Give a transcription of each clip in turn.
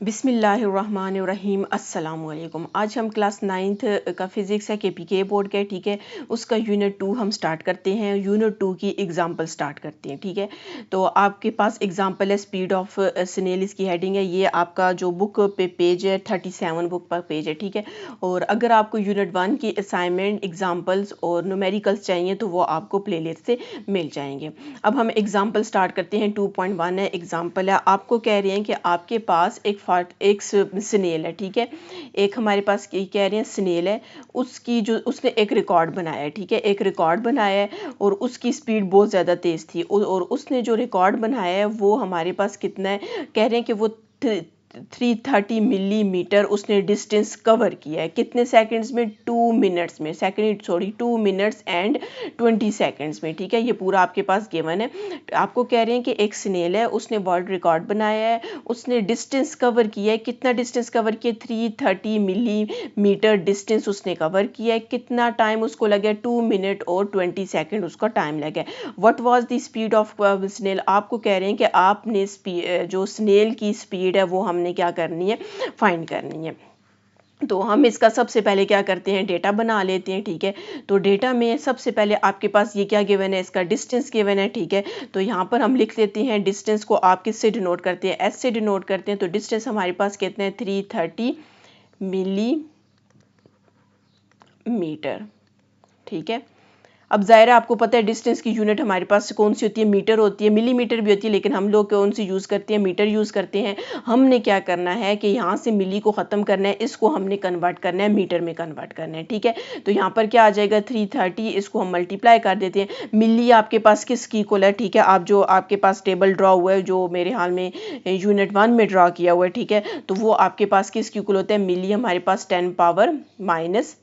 बिस्मिल्लाहिर्रहमानिर्रहीम अस्सलाम वालेकुम। आज हम क्लास 9th का फिज़िक्स है KPK बोर्ड का, ठीक है। उसका यूनिट 2 हम स्टार्ट करते हैं। यूनिट 2 की एग्जांपल स्टार्ट करते हैं, ठीक है। तो आपके पास एग्जांपल है स्पीड ऑफ स्नेल, इसकी हेडिंग है। ये आपका जो बुक पे पेज है 37 बुक पर पेज है, ठीक है। और अगर आपको यूनिट 1 की असाइनमेंट एग्जाम्पल्स और न्यूमेरिकल्स चाहिए तो वो आपको प्लेलिस्ट से मिल जाएंगे। अब हम एग्जाम्पल स्टार्ट करते हैं। 2.1 है, एग्जाम्पल है। आपको कह रहे हैं कि आपके पास एक स्नेल है, ठीक है। एक हमारे पास कह रहे हैं स्नेल है, उसकी जो उसने एक रिकॉर्ड बनाया है, ठीक है। एक रिकॉर्ड बनाया है और उसकी स्पीड बहुत ज़्यादा तेज़ थी और उसने जो रिकॉर्ड बनाया है वो हमारे पास कितना है, कह रहे हैं कि वो 330 मिलीमीटर उसने डिस्टेंस कवर किया है। कितने सेकंड्स में? 2 मिनट्स में। 2 मिनट्स एंड 20 सेकंड्स में, ठीक है। ये पूरा आपके पास गिवन है। आपको कह रहे हैं कि एक स्नेल है, उसने वर्ल्ड रिकॉर्ड बनाया है, उसने डिस्टेंस कवर किया है। कितना डिस्टेंस कवर किया? 330 मिलीमीटर डिस्टेंस उसने कवर किया है। कितना टाइम उसको लगा? 2 मिनट और 20 सेकंड उसका टाइम लगा। What was the speed of snail? आपको कह रहे हैं कि आपने जो स्नेल की स्पीड है वो हमने क्या करनी है, फाइंड करनी है। तो हम इसका सबसे पहले क्या करते हैं, डेटा बना लेते हैं, ठीक है। तो डेटा में सबसे पहले आपके पास ये क्या गिवन है, इसका डिस्टेंस गिवन है, ठीक है। तो यहाँ पर हम लिख लेते हैं डिस्टेंस को आप किससे डिनोट करते हैं? एस से डिनोट करते हैं। तो डिस्टेंस हमारे पास कितना है? 330 मिलीमीटर, ठीक है। अब ज़ाहिर है आपको पता है डिस्टेंस की यूनिट हमारे पास कौन सी होती है? मीटर होती है। मिलीमीटर भी होती है लेकिन हम लोग कौन सी यूज़ करते हैं? मीटर यूज़ करते हैं। हमने क्या करना है कि यहाँ से मिली को ख़त्म करना है, इसको हमने कन्वर्ट करना है, मीटर में कन्वर्ट करना है, ठीक है। तो यहाँ पर क्या आ जाएगा? 330, इसको हम मल्टीप्लाई कर देते हैं। मिली आपके पास किसकी इक्वल है, ठीक है। आप जो आपके पास टेबल ड्रॉ हुआ है, जो मेरे हाल में यूनिट 1 में ड्रॉ किया हुआ है, ठीक है। तो वो आपके पास किसकी इक्वल होता है? मिली हमारे पास 10⁻³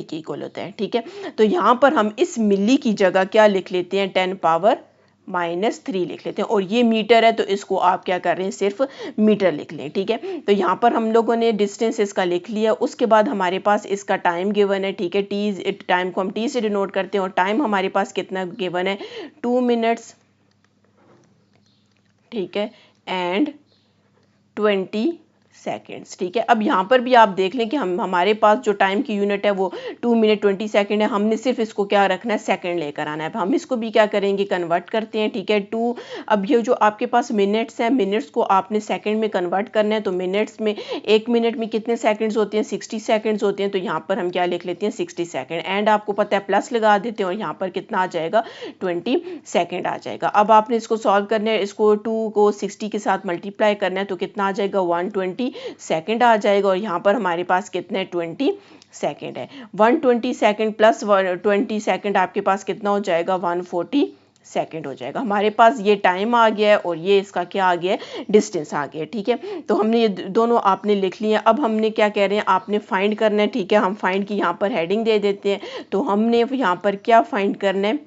की इक्वल होता है, ठीक है। तो यहाँ पर हम इस मिली की जगह क्या लिख लेते हैं? 10⁻³ लिख लेते हैं। और ये मीटर है तो इसको आप क्या कर रहे हैं? सिर्फ मीटर लिख लें, ठीक है। तो यहाँ पर हम लोगों ने डिस्टेंस इसका लिख लिया। उसके बाद हमारे पास इसका टाइम गिवन है, ठीक है। टाइम को हम टी से डिनोट करते हैं और टाइम हमारे पास कितना गिवन है? 2 मिनट्स, ठीक है, एंड 20 सेकेंड्स, ठीक है। अब यहाँ पर भी आप देख लें कि हमारे पास जो टाइम की यूनिट है वो 2 मिनट 20 सेकेंड है। हमने सिर्फ इसको क्या रखना है? सेकेंड लेकर आना है। हम इसको भी क्या करेंगे? कन्वर्ट करते हैं, ठीक है। 2, अब ये जो आपके पास मिनट्स हैं, मिनट्स को आपने सेकेंड में कन्वर्ट करना है। तो मिनट्स में 1 मिनट में कितने सेकेंड्स होते हैं? 60 सेकेंड्स होते हैं। तो यहाँ पर हम क्या लिख लेते हैं? 60 सेकेंड। एंड आपको पता है प्लस लगा देते हैं और यहाँ पर कितना आ जाएगा? 20 सेकेंड आ जाएगा। अब आपने इसको सॉल्व करना है, इसको 2 को 60 के साथ मल्टीप्लाई करना है तो कितना आ जाएगा? 120 सेकेंड आ जाएगा। और यहाँ पर हमारे पास कितने? 20 सेकेंड है। 120 सेकेंड प्लस 20 सेकेंड आपके पास कितना हो जाएगा? 140 सेकेंड हो जाएगा। हमारे पास ये टाइम आ गया है और ये इसका क्या आ गया है? डिस्टेंस आ गया है, ठीक है। तो हमने ये दोनों आपने लिख लिए। अब हमने क्या कह रहे हैं? आपने फाइंड करना है, ठीक है। हम फाइंड की यहाँ पर हेडिंग दे देते हैं। तो हमने यहाँ पर क्या फाइंड करना है?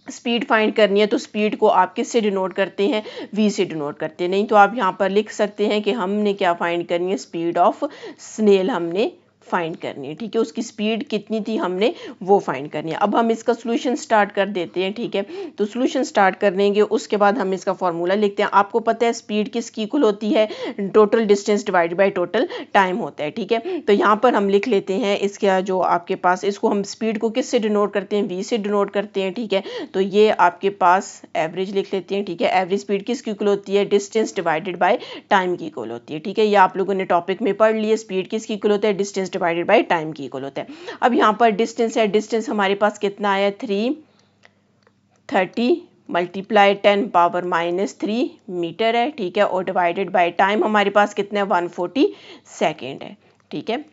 स्पीड फाइंड करनी है। तो स्पीड को आप किससे डिनोट करते हैं? v से डिनोट करते हैं। नहीं तो आप यहाँ पर लिख सकते हैं कि हमने क्या फाइंड करनी है? स्पीड ऑफ स्नेल हमने फाइंड करनी है, ठीक है। उसकी स्पीड कितनी थी हमने वो फाइंड करनी है। अब हम इसका सॉल्यूशन स्टार्ट कर देते हैं, ठीक है। तो सॉल्यूशन स्टार्ट कर देंगे, उसके बाद हम इसका फॉर्मूला लिखते हैं। आपको पता है स्पीड किसकी इक्वल होती है? Total distance divided by total time होता है, ठीक है। तो यहाँ पर हम लिख लेते हैं इसका जो आपके पास, इसको हम स्पीड को किससे डिनोट करते हैं? v से डिनोट करते हैं, ठीक है। तो ये आपके पास एवरेज लिख लेते हैं, ठीक है। एवरेज स्पीड किसकी इक्वल होती है? डिस्टेंस डिवाइडेड बाय टाइम की इक्वल होती है, ठीक है। ये आप लोगों ने टॉपिक में पढ़ लिया। स्पीड किसकी इक्वल होता है? डिस्टेंस डिवाइडेड बाय टाइम की इक्वल होता है। अब यहाँ पर डिस्टेंस है, डिस्टेंस हमारे पास कितना आया? 330 मल्टीप्लाई 10⁻³ मीटर है, ठीक है। और डिवाइडेड बाय टाइम हमारे पास कितना है? 140 सेकेंड है, ठीक है।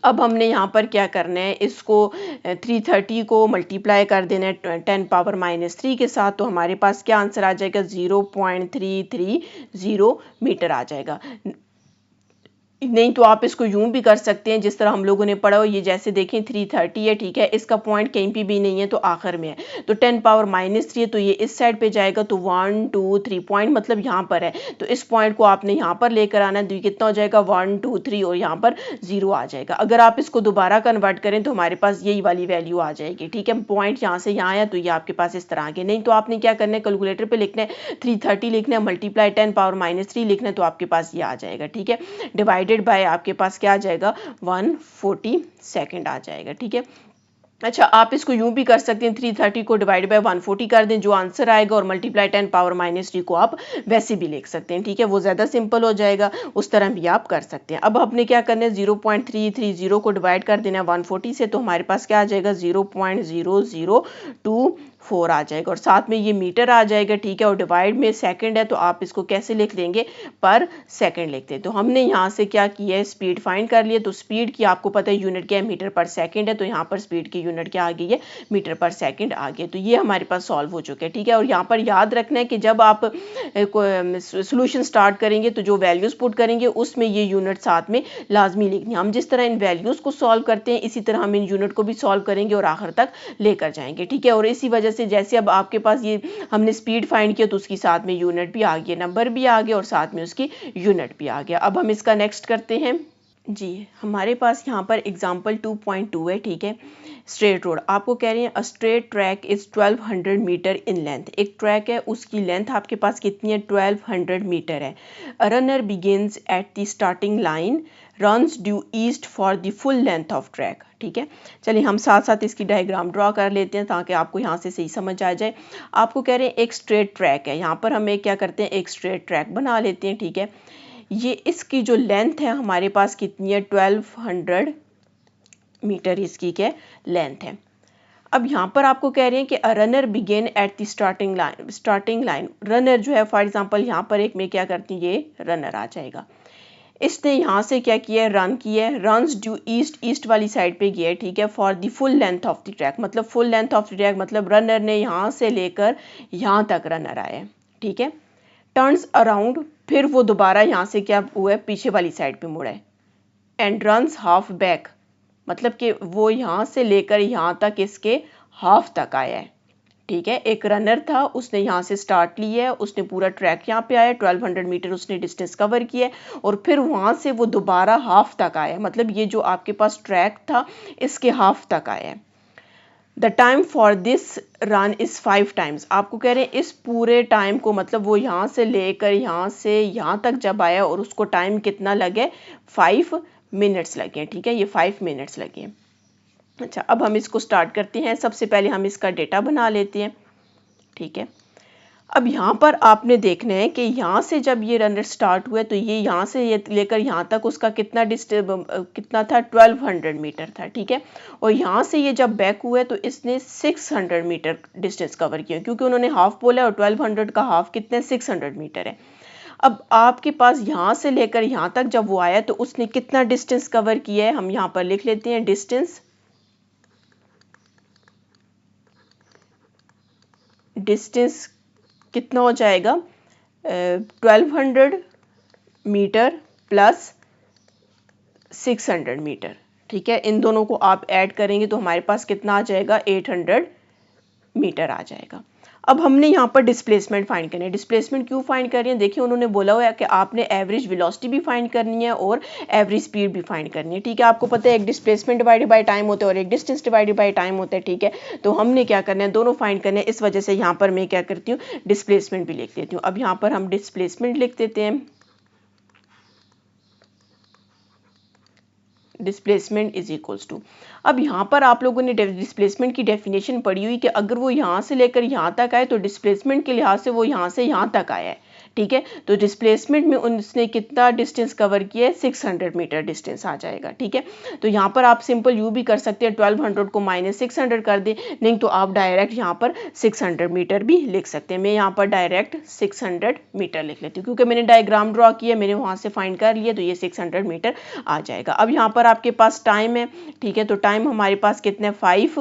अब हमने यहाँ पर क्या करना है? इसको 330 को मल्टीप्लाई कर देना है 10⁻³ के साथ। तो हमारे पास क्या आंसर आ जाएगा? 0.330 मीटर आ जाएगा। नहीं तो आप इसको यूं भी कर सकते हैं जिस तरह हम लोगों ने पढ़ा हो, ये जैसे देखें 330 है, ठीक है, इसका पॉइंट कहीं पे भी नहीं है तो आखिर में है, तो 10⁻³ है, तो ये इस साइड पे जाएगा, तो 1 2 3 पॉइंट मतलब यहाँ पर है, तो इस पॉइंट को आपने यहाँ पर लेकर आना है, तो ये कितना हो जाएगा 1 2 3 और यहाँ पर 0 आ जाएगा। अगर आप इसको दोबारा कन्वर्ट करें तो हमारे पास यही वाली वैल्यू आ जाएगी, ठीक है, पॉइंट यहाँ से यहाँ आया तो ये आपके पास इस तरह के, नहीं तो आपने क्या करना है कैलकुलेटर पे लिखना है 330 लिखना है, मल्टीप्लाई 10⁻³ लिखना है, तो आपके पास ये आ जाएगा, ठीक है, डिवाइडेड बाय आपके पास क्या आ जाएगा 140 सेकेंड आ जाएगा, ठीक है। अच्छा, आप इसको यूं भी कर सकते हैं 330 को डिवाइड बाय 140 कर दें, जो आंसर आएगा, और मल्टीप्लाई 10⁻³ को आप वैसे भी लिख सकते हैं, ठीक है, वो ज़्यादा सिंपल हो जाएगा, उस तरह भी आप कर सकते हैं। अब आपने क्या करना है 0.330 को डिवाइड कर देना है 140 से, तो हमारे पास क्या आ जाएगा 0.0024 आ जाएगा, और साथ में ये मीटर आ जाएगा, ठीक है, और डिवाइड में सेकंड है तो आप इसको कैसे लिख देंगे पर सेकंड लिखते हैं। तो हमने यहाँ से क्या किया है स्पीड फाइंड कर लिया, तो स्पीड की आपको पता है यूनिट क्या है मीटर पर सेकंड है, तो यहाँ पर स्पीड की यूनिट क्या आ गई है मीटर पर सेकंड आ गई, तो ये हमारे पास सॉल्व हो चुके हैं, ठीक है। और यहाँ पर याद रखना है कि जब आप सोल्यूशन स्टार्ट करेंगे तो जो वैल्यूज पुट करेंगे उसमें ये यूनिट साथ में लाजमी लिखनी है। हम जिस तरह इन वैल्यूज को सॉल्व करते हैं इसी तरह हम इन यूनिट को भी सॉल्व करेंगे और आखिर तक लेकर जाएंगे, ठीक है। और इसी वजह से जैसे अब आपके पास ये हमने स्पीड फाइंड किया तो उसकी साथ में यूनिट भी आ गई, नंबर भी आ गया और साथ में उसकी यूनिट भी आ गया। अब हम इसका नेक्स्ट करते हैं जी, हमारे पास यहाँ पर एग्जाम्पल 2.2 है, ठीक है। स्ट्रेट रोड आपको कह रहे हैं a straight track is 1200 metre in length, एक ट्रैक है उसकी लेंथ आपके पास कितनी है 1200 मीटर है। A runner begins at the starting line runs due east for the full length of track, ठीक है। चलिए हम साथ साथ इसकी डायग्राम ड्रॉ कर लेते हैं ताकि आपको यहाँ से सही समझ आ जाए। आपको कह रहे हैं एक स्ट्रेट ट्रैक है, यहाँ पर हम एक क्या करते हैं एक स्ट्रेट ट्रैक बना लेते हैं, ठीक है। ये इसकी जो लेंथ है हमारे पास कितनी है 1200 मीटर इसकी क्या लेंथ है। अब यहाँ पर आपको कह रहे हैं कि a runner begin at the starting line runner जो है फॉर एग्जांपल यहाँ पर एक मैं क्या करती हूँ ये रनर आ जाएगा, इसने यहाँ से क्या किया है रन किया है, रन्स ड्यू ईस्ट वाली साइड पे गया है, ठीक है, for the full length of the track, मतलब full length of the track मतलब रनर ने यहाँ से लेकर यहाँ तक रनर आया है, ठीक है। टर्न्स अराउंड फिर वो दोबारा यहाँ से क्या हुआ है पीछे वाली साइड पे मुड़ा है, एंड रन्स हाफ बैक मतलब कि वो यहाँ से लेकर यहाँ तक इसके हाफ तक आया है, ठीक है। एक रनर था उसने यहाँ से स्टार्ट लिया है, उसने पूरा ट्रैक यहाँ पे आया 1200 मीटर उसने डिस्टेंस कवर किया है और फिर वहाँ से वो दोबारा हाफ तक आया, मतलब ये जो आपके पास ट्रैक था इसके हाफ तक आया है। The time for this run is 5 times, आपको कह रहे हैं इस पूरे टाइम को मतलब वो यहाँ से लेकर यहाँ से यहाँ तक जब आया और उसको टाइम कितना लगे 5 मिनट्स लगे, ठीक है, ये 5 मिनट्स लगे। अच्छा, अब हम इसको स्टार्ट करते हैं। सबसे पहले हम इसका डेटा बना लेते हैं, ठीक है। अब यहाँ पर आपने देखना है कि यहाँ से जब ये रनर स्टार्ट हुआ तो ये यहाँ से ये लेकर यहाँ तक उसका कितना कितना था 1200 मीटर था, ठीक है। और यहाँ से ये जब बैक हुआ तो इसने 600 मीटर डिस्टेंस कवर किया क्योंकि उन्होंने हाफ बोला और 1200 का हाफ कितने 600 मीटर है। अब आपके पास यहाँ से लेकर यहाँ तक जब वो आया तो उसने कितना डिस्टेंस कवर किया है, हम यहाँ पर लिख लेते हैं डिस्टेंस कितना हो जाएगा 1200 मीटर प्लस 600 मीटर, ठीक है। इन दोनों को आप ऐड करेंगे तो हमारे पास कितना आ जाएगा 800 मीटर आ जाएगा। अब हमने यहाँ पर डिस्प्लेसमेंट फाइंड करना है। डिस्प्लेसमेंट क्यों फाइंड कर रहे हैं, देखिए उन्होंने बोला हुआ है कि आपने एवरेज वेलोसिटी भी फाइंड करनी है और एवरेज स्पीड भी फाइंड करनी है, ठीक है। आपको पता है एक डिस्प्लेसमेंट डिवाइडेड बाय टाइम होता है और एक डिस्टेंस डिवाइडेड बाय टाइम होता है, ठीक है। तो हमने क्या करना है दोनों फाइंड करने हैं, इस वजह से यहाँ पर मैं क्या करती हूँ डिस्प्लेसमेंट भी लिख देती हूँ। अब यहाँ पर हम डिस्प्लेसमेंट लिख देते हैं, डिस्प्लेसमेंट इज इक्वल्स टू। अब यहाँ पर आप लोगों ने डिस्प्लेसमेंट की डेफिनेशन पढ़ी हुई कि अगर वो यहाँ से लेकर यहाँ तक आए तो डिस्प्लेसमेंट के लिहाज से वो यहाँ से यहाँ तक आया है, ठीक है। तो डिस्प्लेसमेंट में उसने कितना डिस्टेंस कवर किया है 600 मीटर डिस्टेंस आ जाएगा, ठीक है। तो यहाँ पर आप सिंपल यू भी कर सकते हैं 1200 को -600 कर दें, नहीं तो आप डायरेक्ट यहाँ पर 600 मीटर भी लिख सकते हैं। मैं यहाँ पर डायरेक्ट 600 मीटर लिख लेती हूँ क्योंकि मैंने डायग्राम ड्रॉ किया, मैंने वहाँ से फाइंड कर लिया तो ये 600 मीटर आ जाएगा। अब यहाँ पर आपके पास टाइम है, ठीक है, तो टाइम हमारे पास कितने 5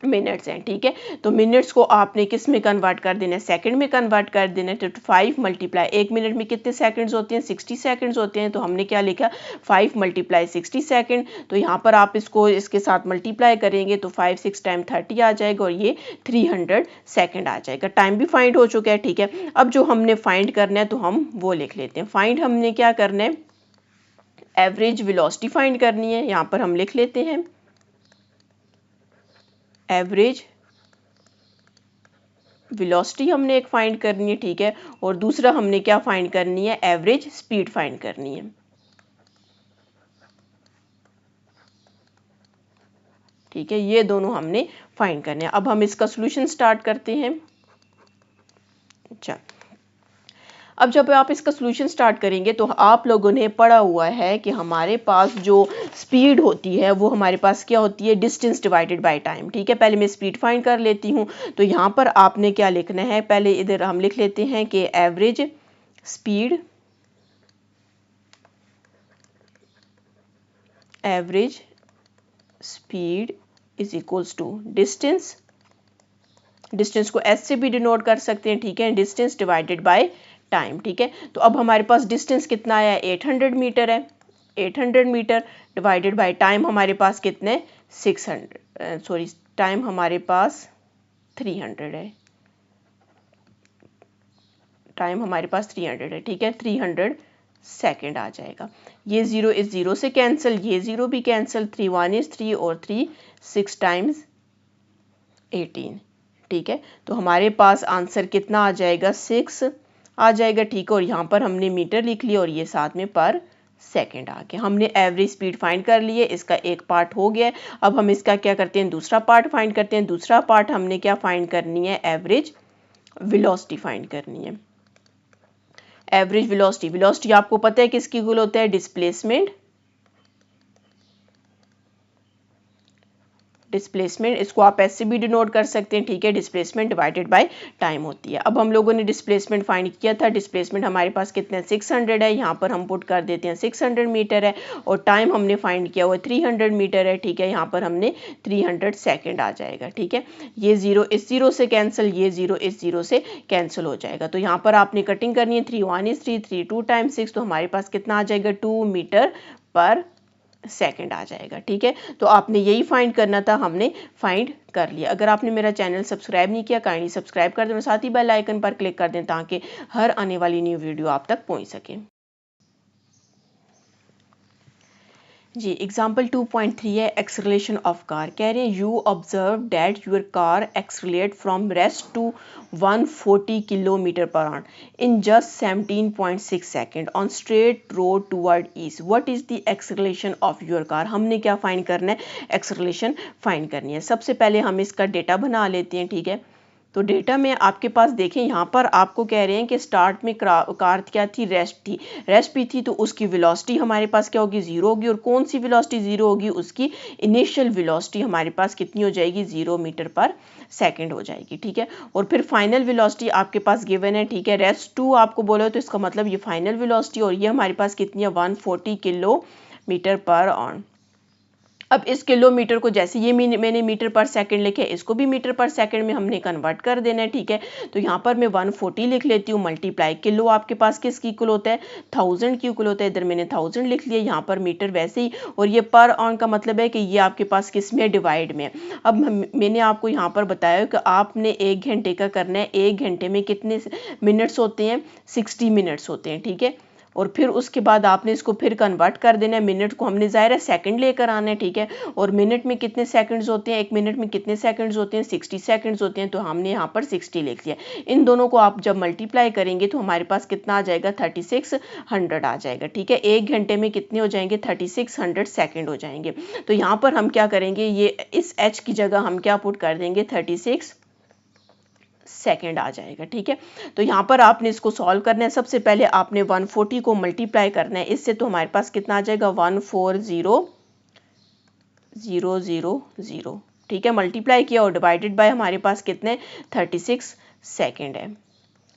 मिनट्स हैं, ठीक है। तो मिनट्स को आपने किस में कन्वर्ट कर देना है, सेकंड में कन्वर्ट कर देना है। तो 5 मल्टीप्लाई 1 मिनट में कितने सेकंड्स होते हैं, 60 सेकंड्स होते हैं। तो हमने क्या लिखा, 5 मल्टीप्लाई 60 सेकंड। तो यहाँ पर आप इसको इसके साथ मल्टीप्लाई करेंगे तो 5 6 टाइम 30 आ जाएगा और ये 300 सेकंड आ जाएगा। टाइम भी फाइंड हो चुका है, ठीक है। अब जो हमने फाइंड करना है तो हम वो लिख लेते हैं। फाइंड हमने क्या करना है, एवरेज वेलोसिटी फाइंड करनी है। यहाँ पर हम लिख लेते हैं एवरेज वेलोसिटी हमने एक फाइंड करनी है, ठीक है। और दूसरा हमने क्या फाइंड करनी है, एवरेज स्पीड फाइंड करनी है, ठीक है। ये दोनों हमने फाइंड करने हैं। अब हम इसका सॉल्यूशन स्टार्ट करते हैं। अच्छा, अब जब आप इसका सॉल्यूशन स्टार्ट करेंगे तो आप लोगों ने पढ़ा हुआ है कि हमारे पास जो स्पीड होती है वो हमारे पास क्या होती है, डिस्टेंस डिवाइडेड बाय टाइम, ठीक है। पहले मैं स्पीड फाइंड कर लेती हूँ। तो यहाँ पर आपने क्या लिखना है, पहले इधर हम लिख लेते हैं कि average speed, average speed is equals to distance, distance को एस से भी डिनोट कर सकते हैं, ठीक है, डिस्टेंस डिवाइडेड बाय टाइम, ठीक है। तो अब हमारे पास डिस्टेंस कितना आया, 800 मीटर है। 800 मीटर डिवाइडेड बाय टाइम हमारे पास कितने, 600, सॉरी टाइम हमारे पास 300 है। टाइम हमारे पास 300 है, ठीक है। 300 सेकेंड आ जाएगा। ये 0 इस 0 से कैंसिल, ये 0 भी कैंसिल, 3 1 इज 3 और 3 6 टाइम्स 18, ठीक है। तो हमारे पास आंसर कितना आ जाएगा, 6 आ जाएगा, ठीक है। और यहाँ पर हमने मीटर लिख लिया और ये साथ में पर सेकंड आ गया। हमने एवरेज स्पीड फाइंड कर लिए, इसका एक पार्ट हो गया। अब हम इसका क्या करते हैं, दूसरा पार्ट फाइंड करते हैं। दूसरा पार्ट हमने क्या फाइंड करनी है, एवरेज वेलोसिटी फाइंड करनी है। एवरेज वेलोसिटी, वेलोसिटी आपको पता है किसकी इक्वल होता है, डिस्प्लेसमेंट, डिस्प्लेसमेंट, इसको आप ऐसे भी डिनोट कर सकते हैं, ठीक है। डिस्प्लेसमेंट डिवाइडेड बाय टाइम होती है। अब हम लोगों ने डिस्प्लेसमेंट फाइंड किया था। डिस्प्लेसमेंट हमारे पास कितने, 600 है। यहाँ पर हम पुट कर देते हैं 600 मीटर है। और टाइम हमने फाइंड किया हुआ 300 मीटर है, ठीक है। यहाँ पर हमने 300 सेकेंड आ जाएगा, ठीक है। ये 0 इस 0 से कैंसिल, ये 0 इस 0 से कैंसिल हो जाएगा। तो यहाँ पर आपने कटिंग करनी है, 3 1 इज 3, 3 2 टाइम 6, तो हमारे पास कितना आ जाएगा, 2 मीटर पर सेकंड आ जाएगा, ठीक है। तो आपने यही फाइंड करना था, हमने फाइंड कर लिया। अगर आपने मेरा चैनल सब्सक्राइब नहीं किया, काइंडली सब्सक्राइब कर दें और साथ ही बेल आइकन पर क्लिक कर दें ताकि हर आने वाली न्यू वीडियो आप तक पहुंच सके। जी, एग्जाम्पल 2.3 है, एक्सेलरेशन ऑफ कार। कह रहे हैं you observe that your car accelerate from rest to 140 kilometre per hour in just 17.6 second on straight road toward east. What is the acceleration of your car. हमने क्या find करना है, acceleration find करनी है। सबसे पहले हम इसका डेटा बना लेते हैं, ठीक है। तो डेटा में आपके पास देखें, यहाँ पर आपको कह रहे हैं कि स्टार्ट में कार क्या थी, रेस्ट थी, रेस्ट भी थी। तो उसकी वेलोसिटी हमारे पास क्या होगी, 0 होगी। और कौन सी वेलोसिटी 0 होगी, उसकी इनिशियल वेलोसिटी हमारे पास कितनी हो जाएगी, 0 मीटर पर सेकंड हो जाएगी, ठीक है। और फिर फाइनल वेलोसिटी आपके पास गिवन है, ठीक है। रेस्ट 2 आपको बोला तो इसका मतलब ये फाइनल वेलोसिटी, और ये हमारे पास कितनी है, 140 किलोमीटर पर आवर। अब इस किलोमीटर को जैसे ये मैंने मीटर पर सेकंड लिखे, इसको भी मीटर पर सेकंड में हमने कन्वर्ट कर देना है, ठीक है। तो यहाँ पर मैं 140 लिख लेती हूँ, मल्टीप्लाई, किलो आपके पास किसकी इक्वल होता है, 1000 की इक्वल होता है। इधर मैंने 1000 लिख लिया, यहाँ पर मीटर वैसे ही। और ये पर ऑन का मतलब है कि ये आपके पास किस में, डिवाइड में। अब मैंने आपको यहाँ पर बताया कि आपने 1 घंटे का करना है। 1 घंटे में कितने मिनट्स होते हैं, 60 मिनट्स होते हैं, ठीक है। और फिर उसके बाद आपने इसको फिर कन्वर्ट कर देना है। मिनट को हमने ज़ाहिर है सेकंड लेकर आना है, ठीक है। और मिनट में कितने सेकंड्स होते हैं, 1 मिनट में कितने सेकंड्स होते हैं, 60 सेकंड्स होते हैं। तो हमने यहाँ पर 60 लिख लिया। इन दोनों को आप जब मल्टीप्लाई करेंगे तो हमारे पास कितना आ जाएगा, 3600 आ जाएगा, ठीक है। 1 घंटे में कितने हो जाएंगे, 3600 सेकेंड हो जाएंगे। तो यहाँ पर हम क्या करेंगे, ये इस एच की जगह हम क्या पुट कर देंगे, 36 सेकेंड आ जाएगा, ठीक है। तो यहाँ पर आपने इसको सॉल्व करना है। सबसे पहले आपने 140 को मल्टीप्लाई करना है इससे, तो हमारे पास कितना आ जाएगा, 140,000, ठीक है। मल्टीप्लाई किया और डिवाइडेड बाय हमारे पास कितने, 36 सेकेंड है,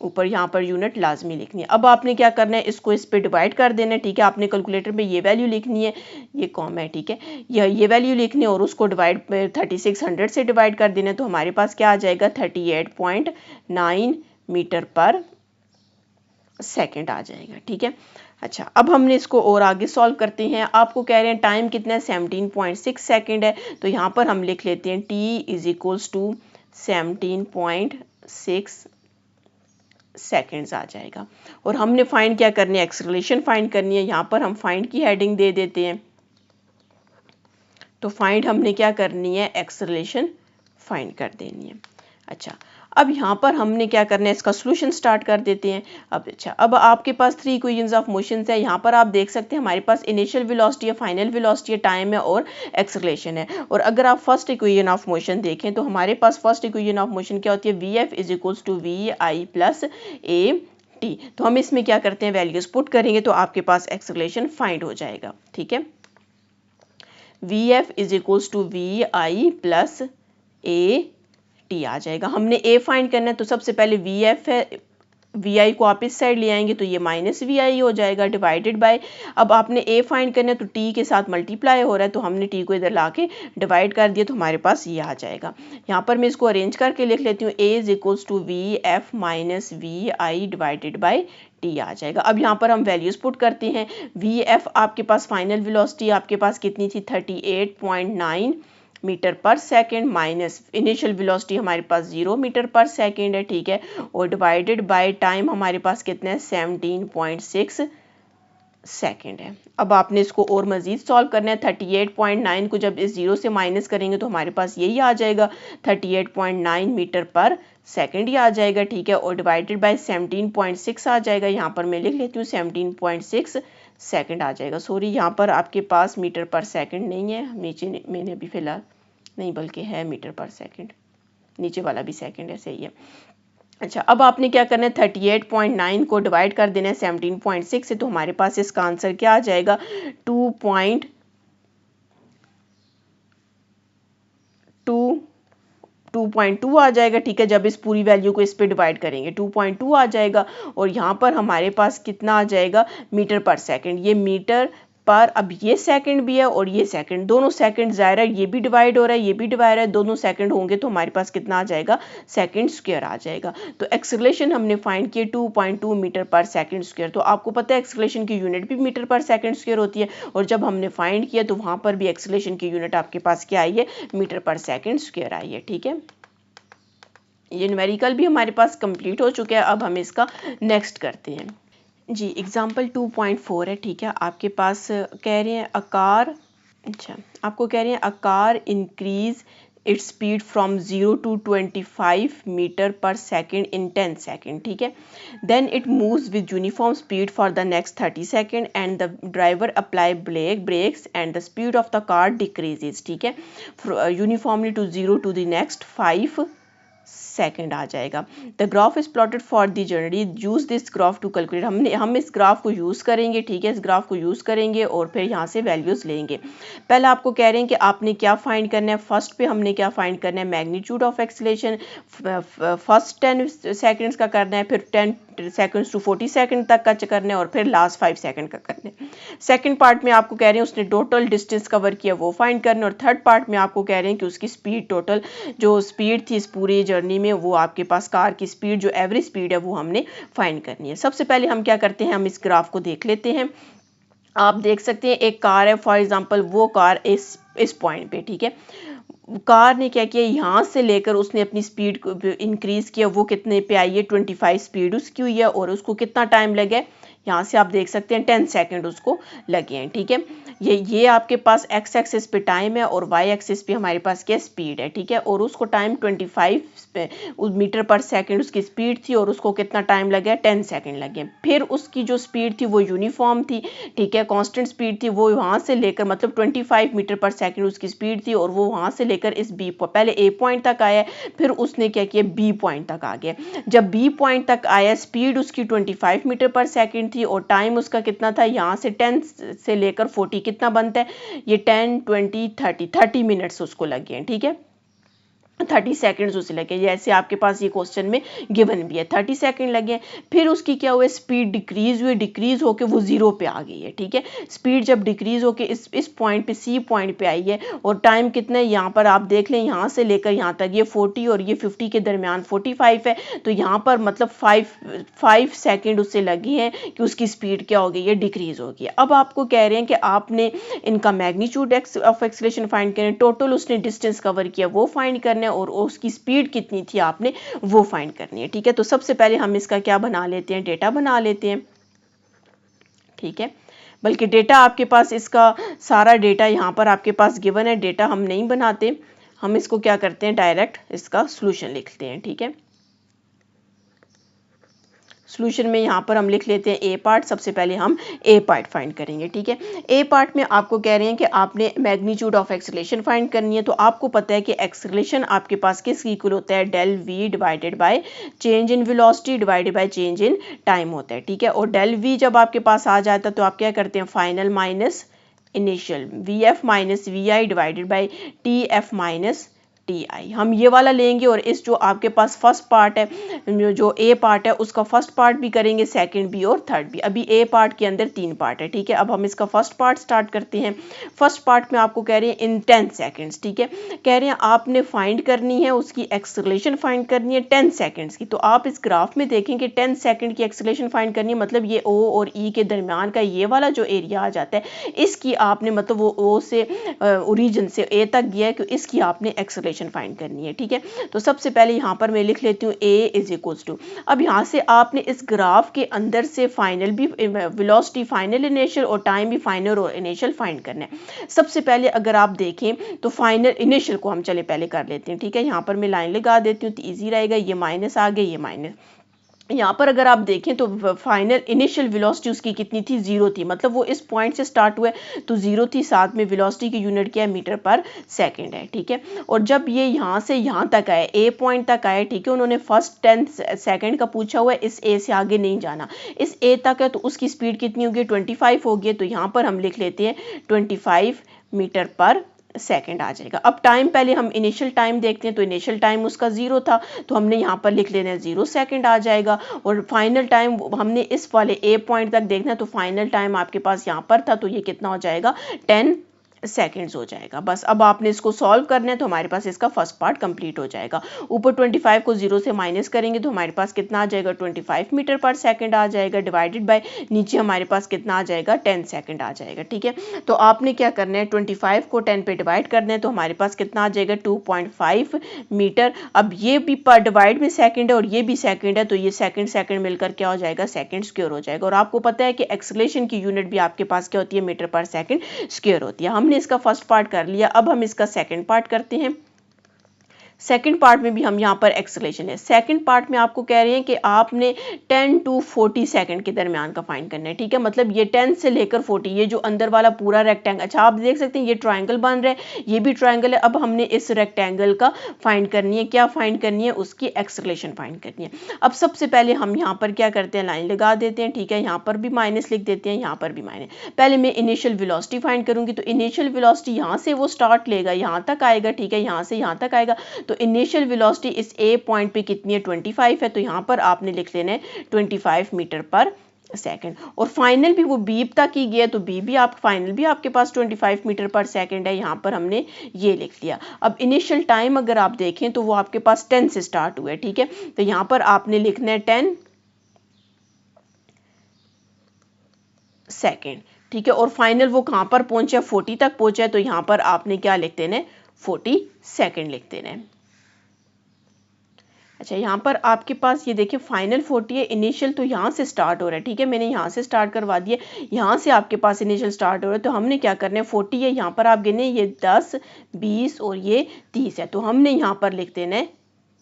ऊपर यहाँ पर यूनिट लाजमी लिखनी है। अब आपने क्या करना है, इसको इस पे डिवाइड कर देना है, ठीक है। आपने कैलकुलेटर में ये वैल्यू लिखनी है, ये कॉम है, ठीक है, ये वैल्यू लिखनी है और उसको डिवाइड 3600 से डिवाइड कर देना है, तो हमारे पास क्या आ जाएगा 38.9 मीटर पर सेकंड आ जाएगा, ठीक है। अच्छा, अब हमने इसको और आगे सॉल्व करते हैं। आपको कह रहे हैं टाइम कितना है 17.6 सेकंड है, तो यहाँ पर हम लिख लेते हैं t is equals to 17.6 seconds आ जाएगा। और हमने फाइंड क्या करनी है, एक्सेलरेशन फाइंड करनी है। यहाँ पर हम फाइंड की हेडिंग दे देते हैं, तो फाइंड हमने क्या करनी है, एक्सेलरेशन फाइंड कर देनी है। अच्छा, अब यहाँ पर हमने क्या करना है, इसका सोल्यूशन स्टार्ट कर देते हैं। अब आपके पास 3 इक्वेशंस ऑफ मोशंस है। यहाँ पर आप देख सकते हैं हमारे पास इनिशियल वेलोसिटी है, फाइनल वेलोसिटी है, टाइम है और एक्सेलरेशन है। और अगर आप फर्स्ट इक्वेशन ऑफ मोशन देखें तो हमारे पास फर्स्ट इक्वेशन ऑफ मोशन क्या होती है, Vf is equals to VI plus AT। तो हम इसमें क्या करते हैं, वैल्यूज पुट करेंगे तो आपके पास एक्सेलरेशन फाइंड हो जाएगा, ठीक है। Vf is equals to VI plus AT आ जाएगा। हमने A फाइंड करना है, तो सबसे पहले VF है, VI को आप इस साइड ले आएंगे तो ये माइनस VI हो जाएगा, डिवाइडेड बाय, अब आपने A फाइंड करना है तो T के साथ मल्टीप्लाई हो रहा है, तो हमने T को इधर लाके डिवाइड कर दिया, तो हमारे पास ये आ जाएगा। यहाँ पर मैं इसको अरेंज करके लिख लेती हूँ, A is equals to VF minus VI divided by T आ जाएगा। अब यहाँ पर हम वैल्यूज पुट करते हैं। VF आपके पास फाइनल वेलोसिटी आपके पास कितनी थी, 38.9 metre per second, minus initial velocity हमारे पास 0 मीटर पर सेकेंड है, ठीक है, और डिवाइडेड बाय टाइम हमारे पास कितना है 17.6 सेकेंड है। अब आपने इसको और मजीद सॉल्व करना है। 38.9 को जब इस 0 से माइनस करेंगे तो हमारे पास यही आ जाएगा 38.9 मीटर पर सेकेंड ही आ जाएगा, ठीक है, और डिवाइडेड बाय 17.6 आ जाएगा। यहाँ पर मैं लिख लेती हूँ 17.6 सेकेंड आ जाएगा। सॉरी, यहाँ पर आपके पास मीटर पर सेकेंड नहीं है, नीचे मैंने अभी फिलहाल नहीं, बल्कि है मीटर पर सेकेंड, नीचे वाला भी सेकेंड है, सही है। अच्छा, अब आपने क्या करना है, 38.9 को डिवाइड कर देना है 17.6 से, तो हमारे पास इसका आंसर क्या आ जाएगा 2.2 आ जाएगा, ठीक है। जब इस पूरी वैल्यू को इस पे डिवाइड करेंगे 2.2 आ जाएगा, और यहाँ पर हमारे पास कितना आ जाएगा मीटर पर सेकंड, ये मीटर पर, अब ये सेकंड भी है और ये सेकंड, दोनों सेकंड ज़ाहिर है, ये भी डिवाइड हो रहा है, ये भी डिवाइड है, दोनों सेकंड होंगे तो हमारे पास कितना आ जाएगा, सेकंड स्क्वायर आ जाएगा। तो एक्सेलरेशन हमने फाइंड किया 2.2 मीटर पर सेकंड स्क्वायर। तो आपको पता है एक्सेलरेशन की यूनिट भी मीटर पर सेकंड स्क्वायर होती है, और जब हमने फाइंड किया तो वहाँ पर भी एक्सेलरेशन की यूनिट आपके पास क्या आई है, मीटर पर सेकंड स्क्वायर आई है, ठीक है। ये न्यूमेरिकल भी हमारे पास कंप्लीट हो चुका है। अब हम इसका नेक्स्ट करते हैं जी। एग्जाम्पल 2.4 है, ठीक है। आपके पास कह रहे हैं अ कार, अच्छा, आपको कह रहे हैं a car increase its speed from 0 to 25 metre per second in 10 second, ठीक है। Then it moves with uniform speed for the next 30 second and the driver apply brakes and the speed of the car decreases, ठीक है, uniformly to 0 to the next 5 second आ जाएगा। The graph is plotted for the journey, use this graph to calculate, हम इस graph को use करेंगे, ठीक है, इस ग्राफ को यूज़ करेंगे और फिर यहाँ से वैल्यूज़ लेंगे। पहले आपको कह रहे हैं कि आपने क्या फाइंड करना है, फर्स्ट पे हमने क्या फाइंड करना है, magnitude of acceleration, first 10 seconds का करना है, फिर 10 सेकेंड्स टू 40 सेकेंड तक का करना है, और फिर लास्ट 5 सेकेंड का करना है। सेकेंड पार्ट में आपको कह रहे हैं उसने टोटल डिस्टेंस कवर किया वो फाइंड करना है, और थर्ड पार्ट में आपको कह रहे हैं कि उसकी स्पीड, टोटल जो स्पीड थी इस पूरी जर्नी में, वो आपके पास कार की स्पीड, जो एवरेज स्पीड है, वो हमने फाइंड करनी है। सबसे पहले हम क्या करते हैं, हम इस ग्राफ को देख लेते हैं। आप देख सकते हैं एक कार है, फॉर एग्जांपल वो कार इस पॉइंट पे, ठीक है, कार ने क्या किया, यहाँ से लेकर उसने अपनी स्पीड को इंक्रीज किया, वो कितने पे आई है 25 स्पीड उसकी हुई है, और उसको कितना टाइम लगे, यहाँ से आप देख सकते हैं 10 सेकंड उसको लगे हैं, ठीक है। ये आपके पास एक्स एक्सिस पे टाइम है और वाई एक्सिस पे हमारे पास क्या स्पीड है, ठीक है, और उसको टाइम 25 मीटर पर सेकंड उसकी स्पीड थी, और उसको कितना टाइम लगे, 10 सेकंड लगे। फिर उसकी जो स्पीड थी वो यूनिफॉर्म थी, ठीक है, कांस्टेंट स्पीड थी, वो वहाँ से लेकर, मतलब 25 मीटर पर सेकंड उसकी स्पीड थी, और वो वहाँ से लेकर इस बी पहले ए पॉइंट तक आया, फिर उसने क्या किया, बी पॉइंट तक आ गया। जब बी पॉइंट तक आया, स्पीड उसकी 25 मीटर पर सेकंड थी, और टाइम उसका कितना था, यहाँ से 10 से लेकर 40 कितना बनता है, ये 10 20 30 मिनट्स उसको लग गए, ठीक है। 30 सेकंड्स उसे लगे, जैसे आपके पास ये क्वेश्चन में गिवन भी है 30 सेकंड लगे। फिर उसकी क्या हुआ, स्पीड डिक्रीज हुई, डिक्रीज होके वो 0 पे आ गई है, ठीक है। स्पीड जब डिक्रीज होके इस पॉइंट पे, सी पॉइंट पे आई है, और टाइम कितना है यहाँ पर आप देख लें, यहाँ से लेकर यहाँ तक ये 40 और ये 50 के दरमियान 45 है, तो यहाँ पर मतलब 5 सेकेंड उससे लगी है कि उसकी स्पीड क्या हो गई है, डिक्रीज हो गई है। अब आपको कह रहे हैं कि आपने इनका मैग्नीट्यूड ऑफ एक्सेलरेशन फाइंड करना है, टोटल उसने डिस्टेंस कवर किया वो फाइंड करना है, और उसकी स्पीड कितनी थी आपने वो फाइंड करनी है, ठीक है। तो सबसे पहले हम इसका क्या बना लेते हैं, डेटा बना लेते हैं, ठीक है। बल्कि डेटा आपके पास, इसका सारा डेटा यहाँ पर आपके पास गिवन है, डेटा हम नहीं बनाते, हम इसको क्या करते हैं, डायरेक्ट इसका सॉल्यूशन लिखते हैं, ठीक है। सॉल्यूशन में यहाँ पर हम लिख लेते हैं ए पार्ट। सबसे पहले हम ए पार्ट फाइंड करेंगे, ठीक है। ए पार्ट में आपको कह रहे हैं कि आपने मैग्नीट्यूड ऑफ एक्सेलरेशन फाइंड करनी है। तो आपको पता है कि एक्सेलरेशन आपके पास किस इक्वल होता है, del V divided by change in velocity divided by change in time होता है, ठीक है। और डेल वी जब आपके पास आ जाता है तो आप क्या करते हैं, final minus initial, V F minus V I divided by T F minus T I, हम ये वाला लेंगे। और इस जो आपके पास फर्स्ट पार्ट है, जो ए पार्ट है, उसका फर्स्ट पार्ट भी करेंगे, सेकंड भी और थर्ड भी। अभी ए पार्ट के अंदर 3 पार्ट है, ठीक है। अब हम इसका फर्स्ट पार्ट स्टार्ट करते हैं। फर्स्ट पार्ट में आपको कह रहे हैं इन 10 सेकेंड्स, ठीक है। कह रहे हैं आपने फाइंड करनी है, उसकी एक्सेलरेशन फाइंड करनी है 10 सेकेंड्स की। तो आप इस ग्राफ में देखेंगे 10 सेकेंड की एक्सेलरेशन फाइंड करनी है, मतलब ये ओ और ई के दरमियान का ये वाला जो एरिया आ जाता है, इसकी आपने मतलब वो ओ से ओरिजिन से ए तक गया है, कि इसकी आपने एक्सेलरेशन फाइंड करनी है, ठीक है। तो सबसे पहले यहां पर मैं लिख लेती हूं a इज इक्वल्स टू, अब यहां से आपने इस ग्राफ के अंदर से फाइनल भी वेलोसिटी, फाइनल इनिशियल और टाइम भी फाइनल और इनिशियल फाइंड करना है। सबसे पहले अगर आप देखें तो फाइनल इनिशियल को हम चले पहले कर लेते हैं, ठीक है। यहां पर मैं लाइन लगा देती हूं तो इजी रहेगा, ये माइनस आ गए, ये माइनस। यहाँ पर अगर आप देखें तो फाइनल इनिशियल वेलोसिटी उसकी कितनी थी, 0 थी, मतलब वो इस पॉइंट से स्टार्ट हुआ है तो 0 थी। साथ में वेलोसिटी की यूनिट क्या है, मीटर पर सेकंड है, ठीक है। और जब ये यहाँ से यहाँ तक आए, ए पॉइंट तक आए, ठीक है, उन्होंने फर्स्ट 10 सेकंड का पूछा हुआ है, इस ए से आगे नहीं जाना, इस ए तक है, तो उसकी स्पीड कितनी होगी, 25 होगी। तो यहाँ पर हम लिख लेते हैं 25 मीटर पर सेकंड आ जाएगा। अब टाइम पहले हम इनिशियल टाइम देखते हैं, तो इनिशियल टाइम उसका 0 था, तो हमने यहाँ पर लिख लेना है 0 सेकंड आ जाएगा। और फाइनल टाइम हमने इस वाले ए पॉइंट तक देखना है, तो फाइनल टाइम आपके पास यहाँ पर था, तो ये कितना हो जाएगा, 10 सेकेंड्स हो जाएगा। बस अब आपने इसको सॉल्व करना है, तो हमारे पास इसका फर्स्ट पार्ट कंप्लीट हो जाएगा। ऊपर 25 को 0 से माइनस करेंगे तो हमारे पास कितना आ जाएगा, 25 मीटर पर सेकंड आ जाएगा, डिवाइडेड बाय नीचे हमारे पास कितना आ जाएगा, 10 सेकंड आ जाएगा, ठीक है। तो आपने क्या करना है, 25 को 10 पे डिवाइड करना है, तो हमारे पास कितना आ जाएगा, 2.5 मीटर। अब ये भी पर डिवाइड में सेकंड है और ये भी सेकंड है, तो ये सेकंड सेकंड मिलकर क्या हो जाएगा, सेकंड स्क्वायर हो जाएगा। और आपको पता है कि एक्सेलरेशन की यूनिट भी आपके पास क्या होती है, मीटर पर सेकंड स्क्वायर होती है। हमने इसका फर्स्ट पार्ट कर लिया, अब हम इसका सेकंड पार्ट करते हैं। सेकंड पार्ट में भी हम यहाँ पर एक्सेलरेशन है। सेकंड पार्ट में आपको कह रहे हैं कि आपने 10 to 40 सेकंड के दरमियान का फाइंड करना है, ठीक है। मतलब ये 10 से लेकर 40, ये जो अंदर वाला पूरा रेक्टेंगल, अच्छा आप देख सकते हैं ये ट्रायंगल बन रहा है, ये भी ट्रायंगल है। अब हमने इस रेक्टेंगल का फाइंड करनी है, क्या फाइंड करनी है, उसकी एक्सेलरेशन फाइंड करनी है। अब सबसे पहले हम यहाँ पर क्या करते हैं, लाइन लगा देते हैं, ठीक है। यहाँ पर भी माइनस लिख देते हैं, यहाँ पर भी माइनस। पहले मैं इनिशियल वेलोसिटी फाइंड करूंगी, तो इनिशियल वेलोसिटी यहाँ से वो स्टार्ट लेगा, यहाँ तक आएगा, ठीक है, यहाँ से यहाँ तक आएगा। तो इनिशियल वेलोसिटी इस ए पॉइंट पे कितनी है, 25 है, तो यहाँ पर आपने लिख लेना है 25 मीटर पर सेकंड। और फाइनल भी वो बी तक ही गया, तो बी भी आप फाइनल भी आपके पास 25 मीटर पर सेकंड है, यहाँ पर हमने ये लिख लिया। अब इनिशियल टाइम अगर आप देखें तो वो आपके पास 10 से स्टार्ट हुआ है, ठीक है। तो यहाँ पर आपने लिखना है 10 सेकंड, ठीक है। और फाइनल वो कहाँ पर पहुंचा, 40 तक पहुंचा है, तो यहाँ पर आपने क्या लिख देना है, 40 सेकंड लिख देना है। अच्छा यहाँ पर आपके पास ये देखिए फाइनल 40 है, इनिशियल तो यहाँ से स्टार्ट हो रहा है, ठीक है, मैंने यहाँ से स्टार्ट करवा दिया, यहाँ से आपके पास इनिशियल स्टार्ट हो रहा है। तो हमने क्या करना है, 40 है, यहाँ पर आप गिने, ये 10 20 और ये 30 है, तो हमने यहाँ पर लिख देना है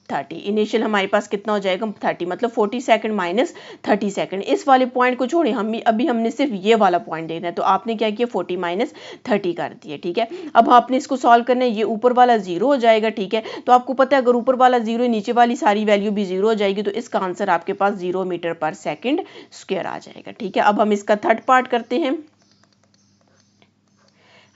30। इनिशियल हमारे पास कितना हो जाएगा, 30, मतलब 40 सेकंड माइनस 30 सेकंड। इस वाले पॉइंट को छोड़े, अभी हमने सिर्फ ये वाला पॉइंट देखना है, तो आपने क्या किया, 40 माइनस 30 कर दिया, ठीक है। अब आपने इसको सॉल्व करना है, ये ऊपर वाला 0 हो जाएगा, ठीक है। तो आपको पता है अगर ऊपर वाला 0 है, नीचे वाली सारी वैल्यू भी 0 हो जाएगी, तो इसका आंसर आपके पास 0 मीटर पर सेकंड स्क्वायर आ जाएगा, ठीक है। अब हम इसका थर्ड पार्ट करते हैं।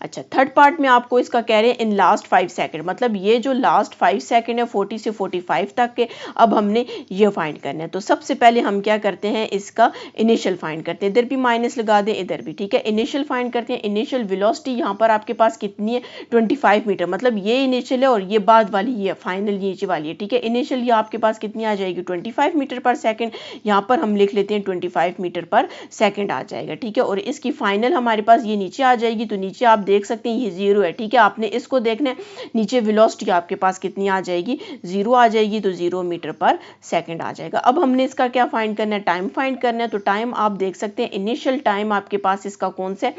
अच्छा, थर्ड पार्ट में आपको इसका कह रहे हैं इन लास्ट 5 सेकंड, मतलब ये जो लास्ट 5 सेकंड है 40 से 45 तक के, अब हमने ये फाइंड करना है। तो सबसे पहले हम क्या करते हैं, इसका इनिशियल फाइंड करते हैं। इधर भी माइनस लगा दें, इधर भी, ठीक है। इनिशियल फाइंड करते हैं। इनिशियल वेलोसिटी यहाँ पर आपके पास कितनी है, 25 मीटर, मतलब ये इनिशियल है और ये बाद वाली ये फाइनल नीचे वाली है, ठीक है। इनिशियल ये आपके पास कितनी आ जाएगी, 25 मीटर पर सेकेंड, यहाँ पर हम लिख लेते हैं 25 मीटर पर सेकेंड आ जाएगा, ठीक है। और इसकी फाइनल हमारे पास ये नीचे आ जाएगी, तो नीचे आप देख सकते हैं ये 0 है, ठीक है। आपने इसको देखना है, नीचे वेलोसिटी आपके पास कितनी आ जाएगी, 0 आ जाएगी, तो 0 मीटर पर सेकंड आ जाएगा। अब हमने इसका क्या फाइंड करना है, टाइम फाइंड करना है। तो टाइम आप देख सकते हैं, इनिशियल टाइम आपके पास इसका कौन सा है,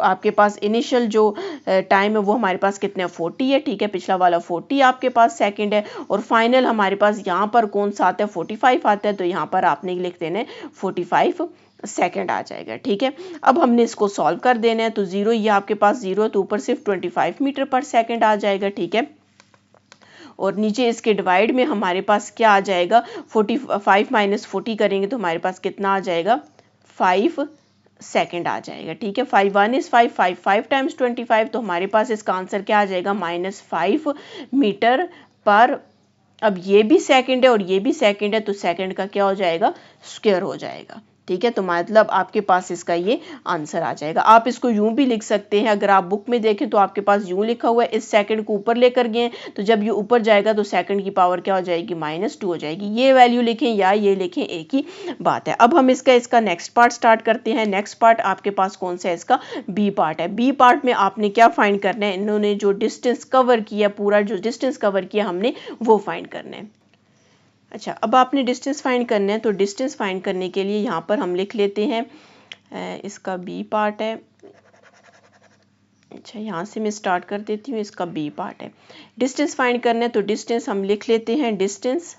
आपके पास इनिशियल जो टाइम है वो हमारे पास कितना है, 40 है, ठीक है। पिछला वाला 40 आपके पास सेकंड है, और फाइनल हमारे पास यहाँ पर कौन सा आता है, 45 आता है, तो यहाँ पर आपने लिख देना है 45 सेकंड आ जाएगा, ठीक है। अब हमने इसको सॉल्व कर देना है। तो 0 ये आपके पास 0 है, तो ऊपर सिर्फ 25 मीटर पर सेकंड आ जाएगा, ठीक है। और नीचे इसके डिवाइड में हमारे पास क्या आ जाएगा, 45 माइनस 40 करेंगे तो हमारे पास कितना आ जाएगा, 5 सेकंड आ जाएगा, ठीक है। 5 1 इज 5, 5 टाइम्स 25, तो हमारे पास इसका आंसर क्या आ जाएगा, -5 मीटर पर, अब ये भी सेकंड है और ये भी सेकंड है, तो सेकंड का क्या हो जाएगा, स्क्वायर हो जाएगा, ठीक है। तो मतलब आपके पास इसका ये आंसर आ जाएगा। आप इसको यूं भी लिख सकते हैं, अगर आप बुक में देखें तो आपके पास यूं लिखा हुआ है, इस सेकंड को ऊपर लेकर गए, तो जब ये ऊपर जाएगा तो सेकंड की पावर क्या हो जाएगी, -2 हो जाएगी। ये वैल्यू लिखें या ये लिखें, एक ही बात है। अब हम इसका नेक्स्ट पार्ट स्टार्ट करते हैं। नेक्स्ट पार्ट आपके पास कौन सा है, इसका बी पार्ट है। बी पार्ट में आपने क्या फाइंड करना है, इन्होंने जो डिस्टेंस कवर किया, पूरा जो डिस्टेंस कवर किया हमने, वो फाइंड करना है। अच्छा, अब आपने डिस्टेंस फाइंड करना है। तो डिस्टेंस फाइंड करने के लिए यहाँ पर हम लिख लेते हैं, इसका बी पार्ट है। अच्छा, यहाँ से मैं स्टार्ट कर देती हूँ, इसका बी पार्ट है। डिस्टेंस फाइंड करना है, तो डिस्टेंस हम लिख लेते हैं, डिस्टेंस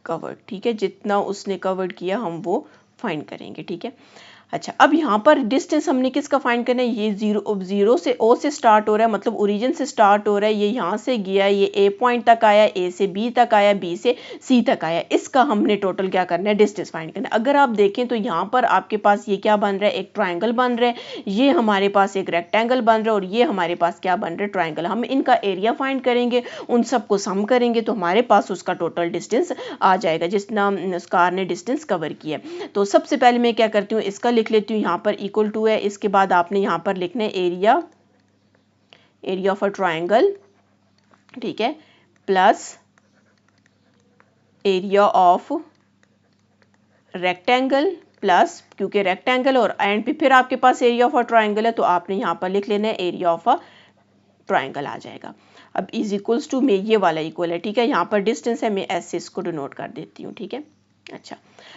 कवर्ड, ठीक है। जितना उसने कवर्ड किया हम वो फाइंड करेंगे, ठीक है। अच्छा, अब यहाँ पर डिस्टेंस हमने किसका फाइंड करना है, ये जीरो से ओ से स्टार्ट हो रहा है, मतलब ओरिजिन से स्टार्ट हो रहा है, ये यहाँ से गया, ये ए पॉइंट तक आया, ए से बी तक आया, बी से सी तक आया, इसका हमने टोटल क्या करना है, डिस्टेंस फाइंड करना है। अगर आप देखें तो यहाँ पर आपके पास ये क्या बन रहा है, एक ट्राइंगल बन रहा है, ये हमारे पास एक रेक्टेंगल बन रहा है, और ये हमारे पास क्या बन रहा है, ट्राइंगल। हम इनका एरिया फाइंड करेंगे, उन सबको सम करेंगे, तो हमारे पास उसका टोटल डिस्टेंस आ जाएगा, जितना कार ने डिस्टेंस कवर किया। तो सबसे पहले मैं क्या करती हूँ, इसका लिख लेती हूँ, यहाँ पर इक्वल टू है, इसके बाद आपने यहाँ पर लिखना है एरिया ऑफ अ ट्राइंगल, ठीक है, plus area of rectangle, plus, क्योंकि रेक्टेंगल और एंड पे फिर आपके पास एरिया ऑफ अ ट्राइंगल है, तो आपने यहाँ पर लिख लेना है एरिया ऑफ अ ट्राइंगल आ जाएगा। अब इज इक्वल्स टू में ये वाला इक्वल है, ठीक है। यहाँ पर डिस्टेंस है, मैं ऐसे इसको डिनोट कर देती हूँ, ठीक है। अच्छा,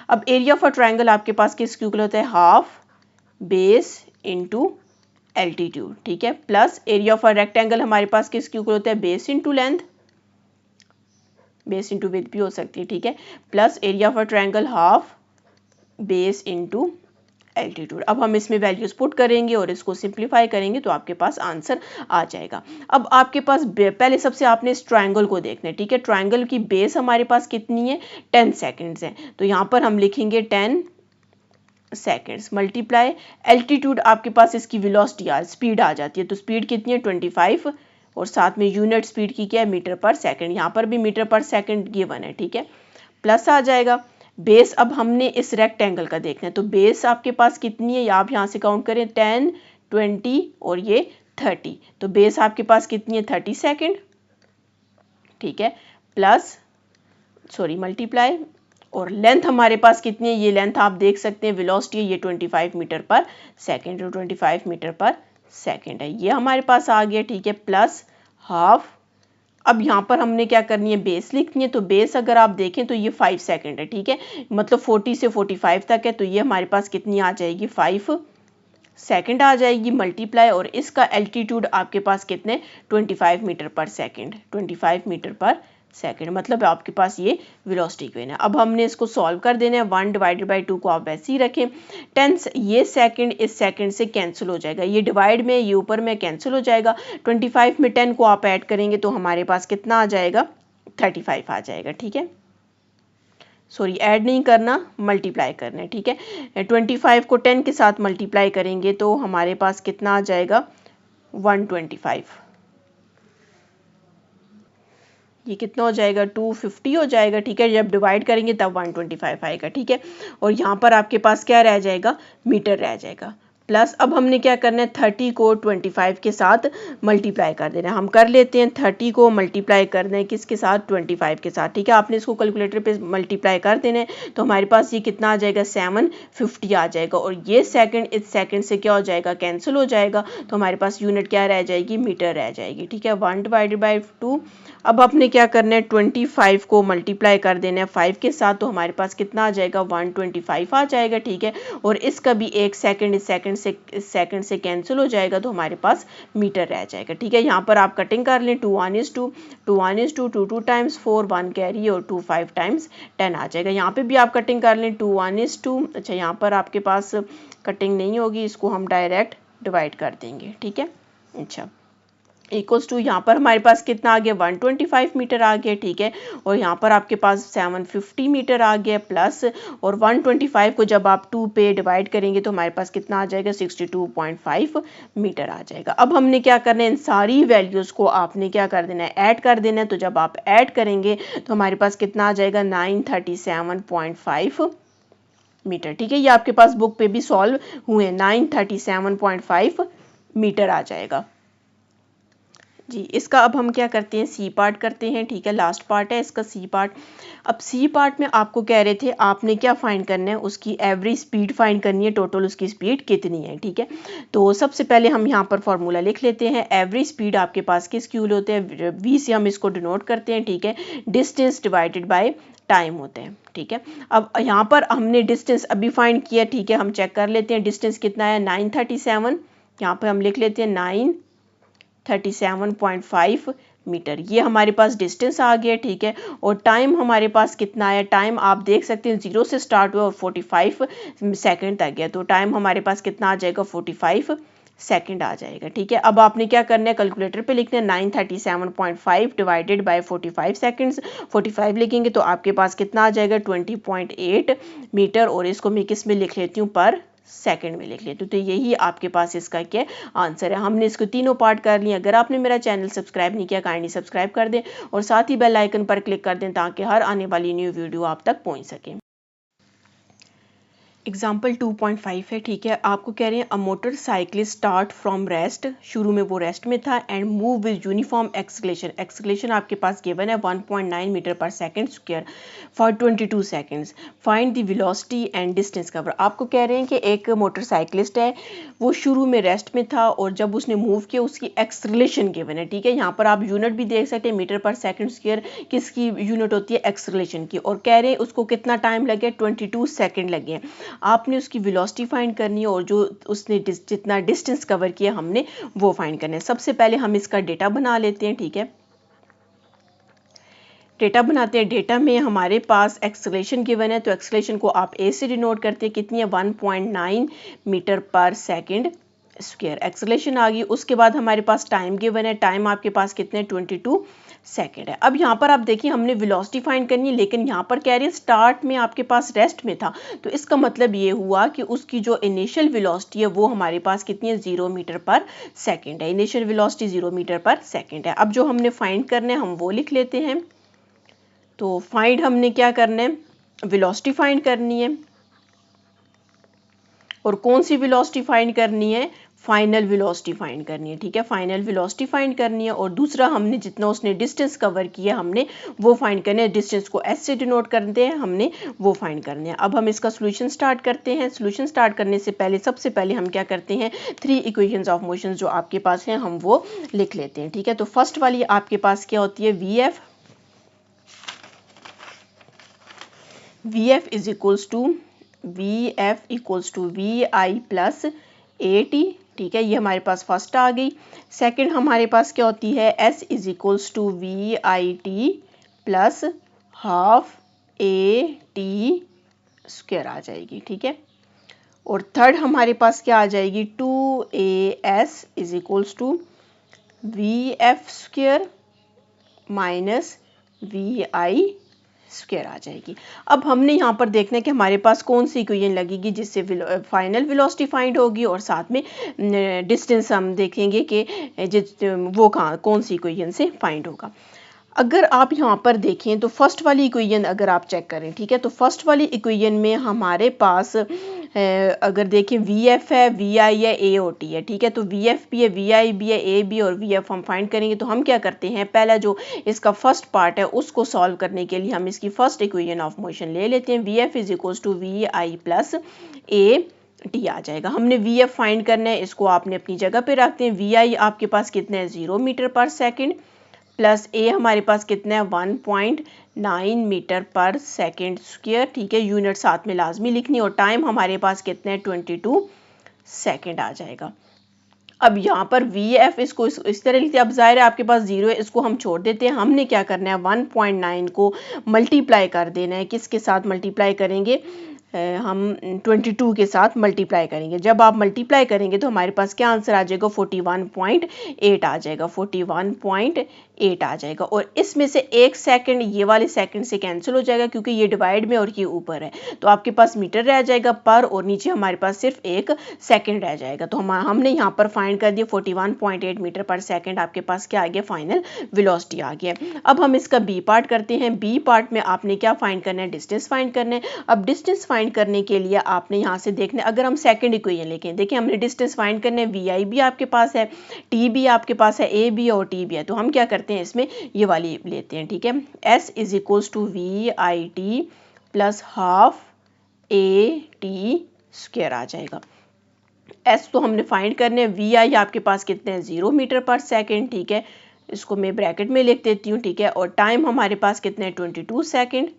अब एरिया ऑफ अ ट्राइंगल आपके पास किसके इक्वल होता है, हाफ बेस इंटू एल्टीट्यूड, ठीक है, plus area of a rectangle हमारे पास किसके इक्वल होता है, base into length, base into width भी हो सकती है, ठीक है, plus area of a triangle half base into altitude. अब हम इसमें वैल्यूज पुट करेंगे और इसको सिंप्लीफाई करेंगे, तो आपके पास आंसर आ जाएगा। अब आपके पास पहले सबसे आपने इस ट्राइंगल को देखना है, ठीक है। ट्राइंगल की बेस हमारे पास कितनी है, 10 सेकेंड्स है, तो यहाँ पर हम लिखेंगे 10 सेकेंड्स मल्टीप्लाई एल्टीट्यूड, आपके पास इसकी वेलोसिटी स्पीड आ जाती है, तो स्पीड कितनी है, 25, और साथ में यूनिट स्पीड की क्या है, मीटर पर सेकंड, यहाँ पर भी मीटर पर सेकंड गिवन है, ठीक है, प्लस आ जाएगा। बेस अब हमने इस रेक्टेंगल का देखना है, तो बेस आपके पास कितनी है, आप यहाँ से काउंट करें, 10 20 और ये 30, तो बेस आपके पास कितनी है, 30 सेकेंड, ठीक है, प्लस सॉरी मल्टीप्लाई, और लेंथ हमारे पास कितनी है, ये लेंथ आप देख सकते हैं, वेलोसिटी है ये 25 मीटर पर सेकंड, तो 25 मीटर पर सेकंड है, ये हमारे पास आ गया, ठीक है, प्लस हाफ। अब यहाँ पर हमने क्या करनी है, बेस लिखनी है, तो बेस अगर आप देखें तो ये 5 सेकंड है, ठीक है, मतलब 40 से 45 तक है, तो ये हमारे पास कितनी आ जाएगी, 5 सेकंड आ जाएगी, मल्टीप्लाई, और इसका एल्टीट्यूड आपके पास कितने, 25 मीटर पर सेकंड, 25 मीटर पर सेकंड, मतलब आपके पास ये वेलोसिटी इक्वेशन है। अब हमने इसको सॉल्व कर देना है, 1 डिवाइडेड बाई 2 को आप वैसे ही रखें, 10 ये सेकंड इस सेकंड से कैंसिल हो जाएगा, ये डिवाइड में ये ऊपर में कैंसिल हो जाएगा, 25 में 10 को आप ऐड करेंगे तो हमारे पास कितना आ जाएगा, 35 आ जाएगा, ठीक है। सॉरी ऐड नहीं करना, मल्टीप्लाई करना है, ठीक है। 25 को 10 के साथ मल्टीप्लाई करेंगे तो हमारे पास कितना आ जाएगा 125। ये कितना हो जाएगा 250 हो जाएगा, ठीक है। जब डिवाइड करेंगे तब 125 आएगा, ठीक है। और यहाँ पर आपके पास क्या रह जाएगा, मीटर रह जाएगा। प्लस अब हमने क्या करना है 30 को 25 के साथ मल्टीप्लाई कर देना है। हम कर लेते हैं 30 को मल्टीप्लाई करना है किसके साथ 25 के साथ, ठीक है। आपने इसको कैलकुलेटर पे मल्टीप्लाई कर देना है तो हमारे पास ये कितना आ जाएगा 750 आ जाएगा। और ये सेकंड इस सेकंड से क्या हो जाएगा कैंसिल हो जाएगा, तो हमारे पास यूनिट क्या रह जाएगी, मीटर रह जाएगी, ठीक है। 1/2। अब आपने क्या करना है 25 को मल्टीप्लाई कर देना है 5 के साथ, तो हमारे पास कितना आ जाएगा 125 आ जाएगा, ठीक है। और इसका भी एक सेकंड इस सेकंड से कैंसिल हो जाएगा तो हमारे पास मीटर रह जाएगा, ठीक है। यहाँ पर आप कटिंग कर लें 2 1 is 2 2 1 is 2 2 2 times 4 1 कैरी और 2 5 times 10 आ जाएगा। यहाँ पे भी आप कटिंग कर लें 2 1 is 2। अच्छा यहाँ पर आपके पास कटिंग नहीं होगी, इसको हम डायरेक्ट डिवाइड कर देंगे, ठीक है। अच्छा इक्वल्स टू यहाँ पर हमारे पास कितना आ गया 125 मीटर आ गया, ठीक है। और यहाँ पर आपके पास 750 मीटर आ गया प्लस, और 125 को जब आप 2 पे डिवाइड करेंगे तो हमारे पास कितना आ जाएगा 62.5 मीटर आ जाएगा। अब हमने क्या करना है इन सारी वैल्यूज़ को आपने क्या कर देना है ऐड कर देना है। तो जब आप ऐड करेंगे तो हमारे पास कितना आ जाएगा 937.5 मीटर, ठीक है। ये आपके पास बुक पे भी सॉल्व हुए 937.5 मीटर आ जाएगा जी। इसका अब हम क्या करते हैं सी पार्ट करते हैं, ठीक है। लास्ट पार्ट है इसका सी पार्ट। अब सी पार्ट में आपको कह रहे थे आपने क्या फाइंड करना है, उसकी एवरेज स्पीड फाइंड करनी है, टोटल उसकी स्पीड कितनी है, ठीक है। तो सबसे पहले हम यहाँ पर फॉर्मूला लिख लेते हैं। एवरेज स्पीड आपके पास किसकी होते हैं, वी से हम इसको डिनोट करते हैं, ठीक है। डिस्टेंस डिवाइडेड बाय टाइम होते हैं, ठीक है। अब यहाँ पर हमने डिस्टेंस अभी फाइंड किया, ठीक है। हम चेक कर लेते हैं डिस्टेंस कितना है 937। यहाँ पर हम लिख लेते हैं 937.5 मीटर, ये हमारे पास डिस्टेंस आ गया, ठीक है। और टाइम हमारे पास कितना है, टाइम आप देख सकते हैं 0 से स्टार्ट हुआ और 45 सेकंड तक गया, तो टाइम हमारे पास कितना आ जाएगा 45 सेकंड आ जाएगा, ठीक है। अब आपने क्या करना है कैलकुलेटर पे लिखना है 937.5 डिवाइडेड बाय 45 सेकंड्स। 45 लिखेंगे तो आपके पास कितना आ जाएगा 20.8 मीटर, और इसको मैं किस में लिख लेती हूँ पर सेकंड में लिख लेती हूँ। तो यही आपके पास इसका क्या आंसर है। हमने इसको तीनों पार्ट कर लिया। अगर आपने मेरा चैनल सब्सक्राइब नहीं किया काइंडली सब्सक्राइब कर दें और साथ ही बेल आइकन पर क्लिक कर दें ताकि हर आने वाली न्यू वीडियो आप तक पहुंच सके। एग्जाम्पल 2.5 है, ठीक है। आपको कह रहे हैं a motor cyclist start from rest, शुरू में वो रेस्ट में था, and move with uniform acceleration. Acceleration आपके पास गिवन है 1.9 मीटर पर second square for 22 seconds. Find the velocity and distance cover. आपको कह रहे हैं कि एक मोटर साइकिलिस्ट है, वो शुरू में रेस्ट में था और जब उसने मूव किया उसकी एक्सलेशन गिवन है, ठीक है। यहाँ पर आप यूनिट भी देख सकते हैं मीटर पर सेकंड स्क्वायर किसकी यूनिट होती है एक्सलेशन की, और कह रहे हैं उसको कितना टाइम लगे 22 सेकंड लगे। आपने उसकी वेलोसिटी फाइंड करनी है और जो उसने जितना डिस्टेंस कवर किया हमने वो फाइंड करना है। सबसे पहले हम इसका डेटा बना लेते हैं, ठीक है। डेटा बनाते हैं। डेटा में हमारे पास एक्सेलरेशन गिवन है, तो एक्सेलरेशन को आप ए से डिनोट करते हैं, कितनी है 1.9 मीटर पर सेकंड स्क्वायर। एक्सेलरेशन आ गई। उसके बाद हमारे पास टाइम गिवन है, टाइम आपके पास कितने 22 सेकंड है। अब यहाँ पर आप देखिए हमने वेलोसिटी फाइंड करनी है, लेकिन यहाँ पर कह रही है स्टार्ट में आपके पास रेस्ट में था, तो इसका मतलब ये हुआ कि उसकी जो इनिशियल वेलोसिटी है वो हमारे पास कितनी है 0 मीटर पर सेकंड है। इनिशियल वेलोसिटी 0 मीटर पर सेकंड है। अब जो हमने फाइंड करना है हम वो लिख लेते हैं। तो फाइंड हमने क्या करना है, वेलोसिटी फाइंड करनी है, और कौन सी वेलोसिटी फाइंड करनी है, फाइनल वेलोसिटी फाइंड करनी है, ठीक है। फाइनल वेलोसिटी फाइंड करनी है, और दूसरा हमने जितना उसने डिस्टेंस कवर किया हमने वो फाइंड करना है। डिस्टेंस को एस से डिनोट करते हैं, हमने वो फाइंड करना है। अब हम इसका सोल्यूशन स्टार्ट करते हैं। सोल्यूशन स्टार्ट करने से पहले सबसे पहले हम क्या करते हैं 3 इक्वेशंस ऑफ मोशन जो आपके पास हैं हम वो लिख लेते हैं, ठीक है। तो फर्स्ट वाली आपके पास क्या होती है VF is equals to VI plus AT, ठीक है। ये हमारे पास फर्स्ट आ गई। सेकंड हमारे पास क्या होती है S is equals to VIT plus half AT square आ जाएगी, ठीक है। और थर्ड हमारे पास क्या आ जाएगी 2AS is equals to VF square minus VI square आ जाएगी। अब हमने यहाँ पर देखना है कि हमारे पास कौन सी इक्वेशन लगेगी जिससे फाइनल वेलोसिटी फाइंड होगी और साथ में डिस्टेंस हम देखेंगे कि वो कौन सी इक्वेशन से फाइंड होगा। अगर आप यहाँ पर देखें तो फर्स्ट वाली इक्वेशन अगर आप चेक करें, ठीक है, तो फर्स्ट वाली इक्वेशन में हमारे पास अगर देखें वी एफ है, वी आई है, ए ओ टी है, ठीक है, तो वी एफ भी है, वी आई भी है, ए भी और वी एफ हम फाइंड करेंगे। तो हम क्या करते हैं, पहला जो इसका फर्स्ट पार्ट है उसको सॉल्व करने के लिए हम इसकी फर्स्ट इक्वेशन ऑफ मोशन ले लेते हैं। V F is equals to V I plus A T आ जाएगा। हमने वी एफ फाइंड करना है, इसको आपने अपनी जगह पे रखते हैं। वी आई आपके पास कितना है 0 मीटर पर सेकेंड प्लस ए हमारे पास कितना है 1.9 मीटर पर सेकेंड स्क्वायर, ठीक है, यूनिट साथ में लाजमी लिखनी और टाइम हमारे पास कितना है 22 सेकेंड आ जाएगा। अब यहाँ पर वी एफ इसको इस तरह लिखते हैं। अब जाहिर है आपके पास 0 है, इसको हम छोड़ देते हैं। हमने क्या करना है 1.9 को मल्टीप्लाई कर देना है। किसके साथ मल्टीप्लाई करेंगे, हम 22 के साथ मल्टीप्लाई करेंगे। जब आप मल्टीप्लाई करेंगे तो हमारे पास क्या आंसर आ जाएगा 41.8 आ जाएगा, 41.8 आ जाएगा। और इसमें से एक सेकंड ये वाले सेकंड से कैंसिल हो जाएगा क्योंकि ये डिवाइड में और ये ऊपर है, तो आपके पास मीटर रह जाएगा पर, और नीचे हमारे पास सिर्फ एक सेकंड रह जाएगा। तो हमने यहाँ पर फाइंड कर दिया 41.8 मीटर पर सेकंड, आपके पास क्या आ गया, फाइनल वेलोसिटी आ गया। अब हम इसका बी पार्ट करते हैं। बी पार्ट में आपने क्या फाइंड करना है, डिस्टेंस फाइंड करना है। अब डिस्टेंस फाइंड करने के लिए आपने यहाँ से देखना है, अगर हम सेकंड इक्वेशन लेके देखिए हमने डिस्टेंस फाइंड करना है, वी आई भी आपके पास है, टी भी आपके पास है, ए भी और टी भी है। तो हम क्या करते हैं इसमें ये वाली लेते हैं, ठीक है, S is equals to V I T plus half A T square आ जाएगा। एस तो हमने फाइंड करने हैं, वी आई आपके पास कितने हैं 0 मीटर पर सेकेंड, ठीक है, इसको मैं ब्रैकेट में लिख देती हूँ, ठीक है, और टाइम हमारे पास कितने हैं 22 second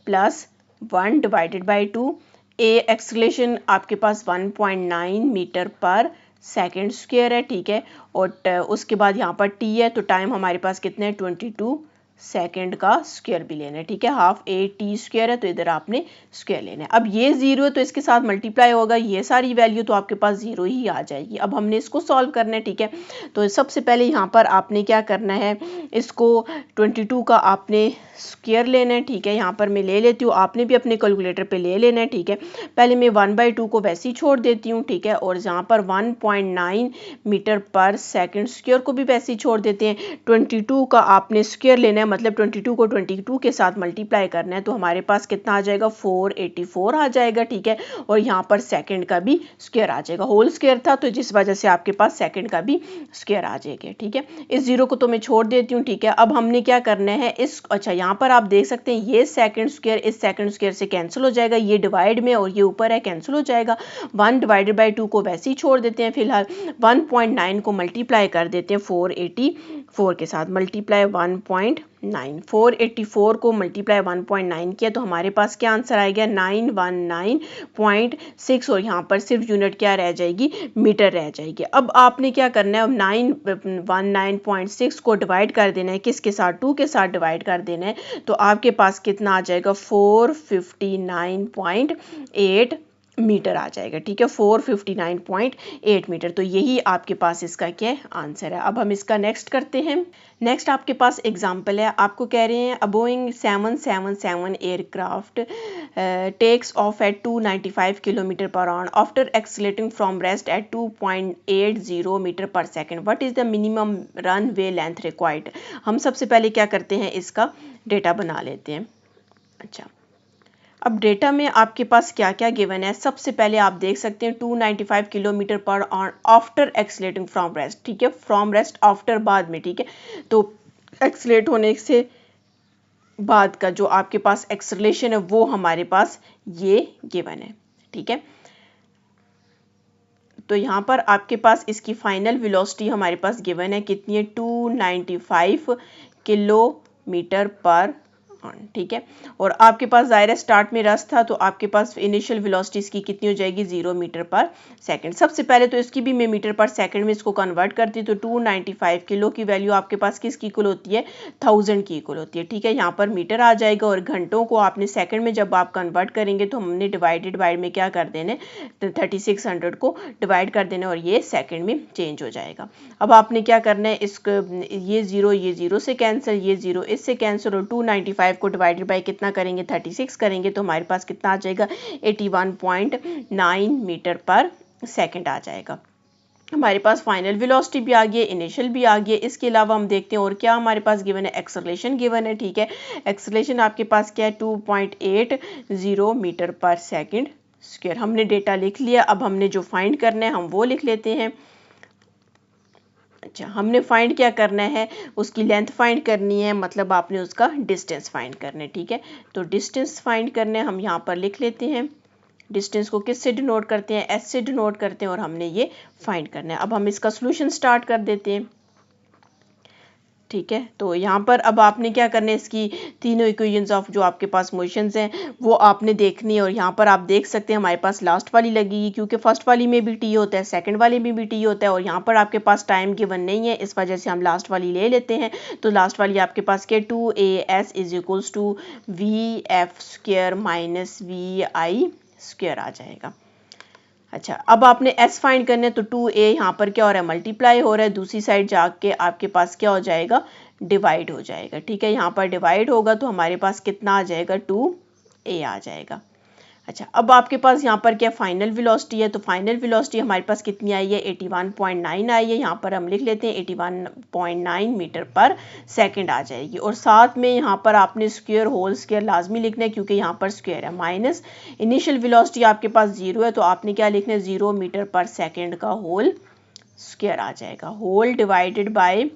plus 1 divided by 2, A acceleration आपके पास 1.9 मीटर पर सेकेंड स्क्वायर है, ठीक है, और उसके बाद यहाँ पर टी है, तो टाइम हमारे पास कितने हैं 22 सेकेंड का स्क्वायर भी लेना है, ठीक है, हाफ ए टी स्क्वायर है, तो इधर आपने स्क्वायर लेना है। अब ये 0 है तो इसके साथ मल्टीप्लाई होगा, ये सारी वैल्यू तो आपके पास 0 ही आ जाएगी। अब हमने इसको सॉल्व करना है, ठीक है, तो सबसे पहले यहाँ पर आपने क्या करना है, इसको 22 का आपने स्क्वायर लेना है, ठीक है, यहाँ पर मैं ले लेती हूँ, आपने भी अपने कैलकुलेटर पे ले लेना है, ठीक है। पहले मैं 1/2 को वैसे ही छोड़ देती हूँ, ठीक है, और यहाँ पर 1.9 मीटर पर सेकेंड स्क्वायर को भी वैसे ही छोड़ देते हैं। 22 का आपने स्क्वायर लेना है, मतलब 22 को 22 के साथ मल्टीप्लाई करना है, तो हमारे पास कितना आ जाएगा 484 आ जाएगा, ठीक है, और यहाँ पर सेकंड का भी स्क्वायर आ जाएगा, होल स्क्वायर था तो जिस वजह से आपके पास सेकंड का भी स्क्वायर आ जाएगा, ठीक है। इस 0 को तो मैं छोड़ देती हूँ, ठीक है। अब हमने क्या करना है, इस अच्छा यहाँ पर आप देख सकते हैं ये सेकंड स्क्वायर इस सेकंड स्क्वायर से कैंसिल हो जाएगा, ये डिवाइड में और ये ऊपर है कैंसिल हो जाएगा। 1 डिवाइडेड बाई 2 को वैसे ही छोड़ देते हैं, फिलहाल 1.9 को मल्टीप्लाई कर देते हैं 484 के साथ, मल्टीप्लाई 1.9, 484 को मल्टीप्लाई 1.9 किया तो हमारे पास क्या आंसर आएगा 919.6, और यहाँ पर सिर्फ यूनिट क्या रह जाएगी, मीटर रह जाएगी। अब आपने क्या करना है, अब 919.6 को डिवाइड कर देना है, किसके साथ, 2 के साथ डिवाइड कर देना है, तो आपके पास कितना आ जाएगा 459.8 मीटर आ जाएगा, ठीक है, 459.8 मीटर। तो यही आपके पास इसका क्या आंसर है। अब हम इसका नेक्स्ट करते हैं। नेक्स्ट आपके पास एग्जांपल है, आपको कह रहे हैं Boeing 777 aircraft takes off at 295 kilometre per hour after accelerating from rest at 2.80 metre per second, what is the minimum runway length required. हम सबसे पहले क्या करते हैं, इसका डेटा बना लेते हैं। अच्छा, अब डेटा में आपके पास क्या क्या गिवन है, सबसे पहले आप देख सकते हैं 295 kilometre per hour after accelerating from rest, ठीक है, फ्रॉम रेस्ट आफ्टर बाद में, ठीक है, तो एक्सीलरेट होने से बाद का जो आपके पास एक्सेलरेशन है वो हमारे पास ये गिवन है, ठीक है। तो यहाँ पर आपके पास इसकी फाइनल वेलोसिटी हमारे पास गिवन है, कितनी है 295 किलोमीटर पर, ठीक है, और आपके पास ज़ाहिर स्टार्ट में रस था तो आपके पास इनिशियल वेलोसिटी इसकी कितनी हो जाएगी 0 मीटर पर सेकंड। सबसे पहले तो इसकी भी मैं मीटर पर सेकंड में इसको कन्वर्ट करती हूँ, तो 295 किलो की वैल्यू आपके पास किसकी इक्वल होती है 1000 की इक्वल होती है, ठीक है, यहाँ पर मीटर आ जाएगा, और घंटों को आपने सेकंड में जब आप कन्वर्ट करेंगे तो हमने डिवाइडेड बाय में क्या कर देने, 3600 को डिवाइड कर देना और ये सेकंड में चेंज हो जाएगा। अब आपने क्या करना है, इसको ये 0 से कैंसिल, ये 0 इससे कैंसिल, और 295 25 को डिवाइडेड बाय कितना करेंगे 36 करेंगे तो हमारे पास कितना आ जाएगा 81.9 मीटर पर सेकंड आ जाएगा। हमारे पास फाइनल वेलोसिटी भी आ गई है, इनिशियल भी आ गई है। इसके अलावा हम देखते हैं और क्या हमारे पास गिवन है, एक्सेलरेशन गिवन है, ठीक है। एक्सेलरेशन आपके पास क्या है 2.80 मीटर पर सेकंड स्क्वायर। हमने डेटा लिख लिया, अब हमने जो फाइंड करना है हम वो लिख लेते हैं। अच्छा, हमने फाइंड क्या करना है, उसकी लेंथ फाइंड करनी है, मतलब आपने उसका डिस्टेंस फाइंड करना है, ठीक है। तो डिस्टेंस फाइंड करने हम यहाँ पर लिख लेते हैं। डिस्टेंस को किस से डिनोट करते हैं, एस से डिनोट करते हैं और हमने ये फाइंड करना है। अब हम इसका सॉल्यूशन स्टार्ट कर देते हैं, ठीक है। तो यहाँ पर अब आपने क्या करना है, इसकी तीनों इक्वेशंस ऑफ जो आपके पास मोशंस हैं वो आपने देखनी है। और यहाँ पर आप देख सकते हैं हमारे पास लास्ट वाली लगेगी, क्योंकि फर्स्ट वाली में भी टी होता है, सेकंड वाली में भी टी होता है, और यहाँ पर आपके पास टाइम गिवन नहीं है, इस वजह से हम लास्ट वाली ले लेते हैं। तो लास्ट वाली आपके पास क्या 2as is equals to vf square minus vi square आ जाएगा। अच्छा, अब आपने s फाइंड करना है, तो 2a यहाँ पर क्या हो रहा है मल्टीप्लाई हो रहा है, दूसरी साइड जाके आपके पास क्या हो जाएगा डिवाइड हो जाएगा, ठीक है। यहाँ पर डिवाइड होगा तो हमारे पास कितना आ जाएगा 2a आ जाएगा। अच्छा, अब आपके पास यहाँ पर क्या फाइनल वेलोसिटी है, तो फाइनल वेलोसिटी हमारे पास कितनी आई है 81.9 आई है। यहाँ पर हम लिख लेते हैं 81.9 मीटर पर सेकंड आ जाएगी। और साथ में यहाँ पर आपने स्क्वायर होल स्क्वायर लाजमी लिखना है, क्योंकि यहाँ पर स्क्वायर है। माइनस इनिशियल वेलोसिटी आपके पास 0 है, तो आपने क्या लिखना है 0 मीटर पर सेकेंड का होल स्क्वायर आ जाएगा। होल डिवाइडेड बाय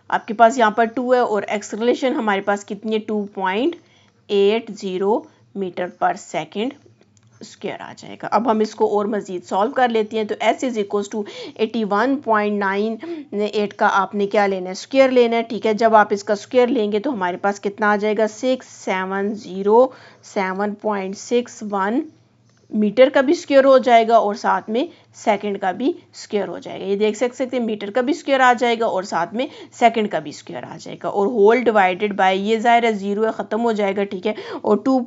आपके पास यहाँ पर 2 है, और एक्सेलरेशन हमारे पास कितनी है 2.80 मीटर पर सेकेंड स्क्वायर आ जाएगा। अब हम इसको और मजीद सॉल्व कर लेते हैं। तो s इज इक्वल्स टू 81.98 का आपने क्या लेना है स्क्वायर लेना है, ठीक है। जब आप इसका स्क्वायर लेंगे तो हमारे पास कितना आ जाएगा 6707.61 मीटर का भी स्क्वायर हो जाएगा और साथ में सेकंड का भी स्क्वायर हो जाएगा। ये देख सकते हैं मीटर का भी स्क्वायर आ जाएगा और साथ में सेकंड का भी स्क्वायर आ जाएगा। और होल डिवाइडेड बाय ये ज़ाहिर है 0 है, ख़त्म हो जाएगा, ठीक है। और 2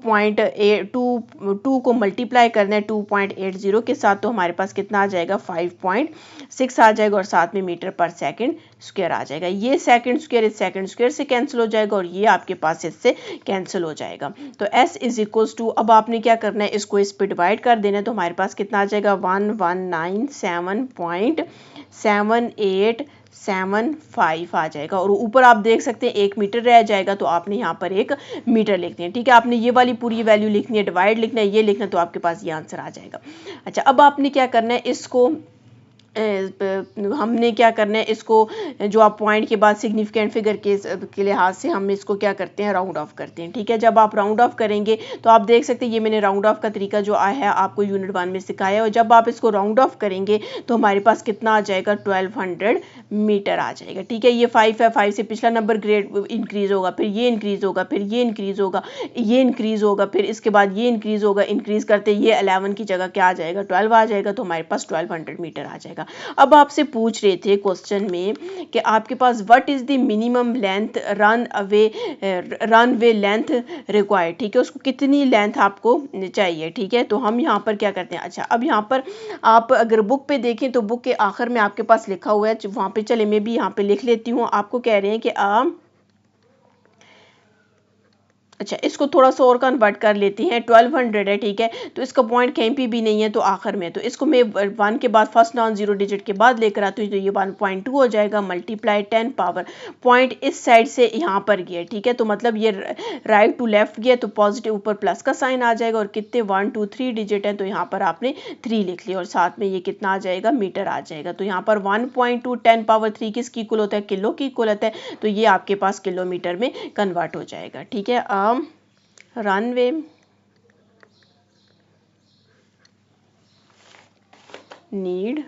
को मल्टीप्लाई करना है 2.80 के साथ, तो हमारे पास कितना आ जाएगा 5.6 आ जाएगा और साथ में मीटर पर सेकंड स्क्वायर आ जाएगा। ये सेकंड स्क्वायर इस सेकंड स्क्वायर से कैंसिल हो जाएगा और ये आपके पास इससे कैंसिल हो जाएगा। तो s इज इक्वल्स टू, अब आपने क्या करना है इसको इस पे डिवाइड कर देना है, तो हमारे पास कितना आ जाएगा 1197.7875 आ जाएगा। और ऊपर आप देख सकते हैं 1 मीटर रह जाएगा, तो आपने यहाँ पर 1 मीटर लिखनी है, ठीक है। आपने ये वाली पूरी वैल्यू लिखनी है, डिवाइड लिखना है, ये लिखना है, तो आपके पास ये आंसर आ जाएगा। अच्छा, अब आपने क्या करना है इसको हमने क्या करना है इसको जो आप पॉइंट के बाद सिग्निफिकेंट फिगर के लिहाज से हम इसको क्या करते हैं राउंड ऑफ करते हैं, ठीक है। जब आप राउंड ऑफ करेंगे तो आप देख सकते हैं ये मैंने राउंड ऑफ का तरीका जो आया है आपको यूनिट 1 में सिखाया है। और जब आप इसको राउंड ऑफ करेंगे तो हमारे पास कितना आ जाएगा 1200 मीटर आ जाएगा, ठीक है। ये 5 है, 5 से पिछला नंबर ग्रेड इंक्रीज होगा, फिर ये इंक्रीज होगा, फिर ये इंक्रीज होगा, ये इंक्रीज होगा, फिर इसके बाद ये इंक्रीज होगा, इंक्रीज करते ये 11 की जगह क्या आ जाएगा 12 आ जाएगा, तो हमारे पास 1200 मीटर आ जाएगा। अब आपसे पूछ रहे थे क्वेश्चन में कि आपके पास what is the minimum length runway length required, ठीक है, उसको कितनी लेंथ आपको चाहिए, ठीक है। तो हम यहाँ पर क्या करते हैं, अच्छा अब यहाँ पर आप अगर बुक पे देखें तो बुक के आखिर में आपके पास लिखा हुआ है, वहाँ पे चले मैं भी यहाँ पे लिख लेती हूँ। आपको कह रहे हैं कि अच्छा इसको थोड़ा सा और कन्वर्ट कर लेती हैं, 1200 है, ठीक है। तो इसका पॉइंट कहीं पे भी नहीं है तो आखिर में, तो इसको मैं 1 के बाद फर्स्ट नॉन जीरो डिजिट के बाद लेकर आती हूँ, तो ये 1.2 हो जाएगा मल्टीप्लाई 10 पावर पॉइंट इस साइड से यहाँ पर गया, ठीक है। तो मतलब ये राइट टू लेफ्ट गया, तो पॉजिटिव ऊपर प्लस का साइन आ जाएगा। और कितने 1 2 3 डिजिट है, तो यहाँ पर आपने 3 लिख लिया और साथ में ये कितना आ जाएगा मीटर आ जाएगा। तो यहाँ पर 1.2 10 पावर 3 किसकी इक्वल होता है किलो की इक्वल होता है, तो ये आपके पास किलोमीटर में कन्वर्ट हो जाएगा, ठीक है। रनवे नीड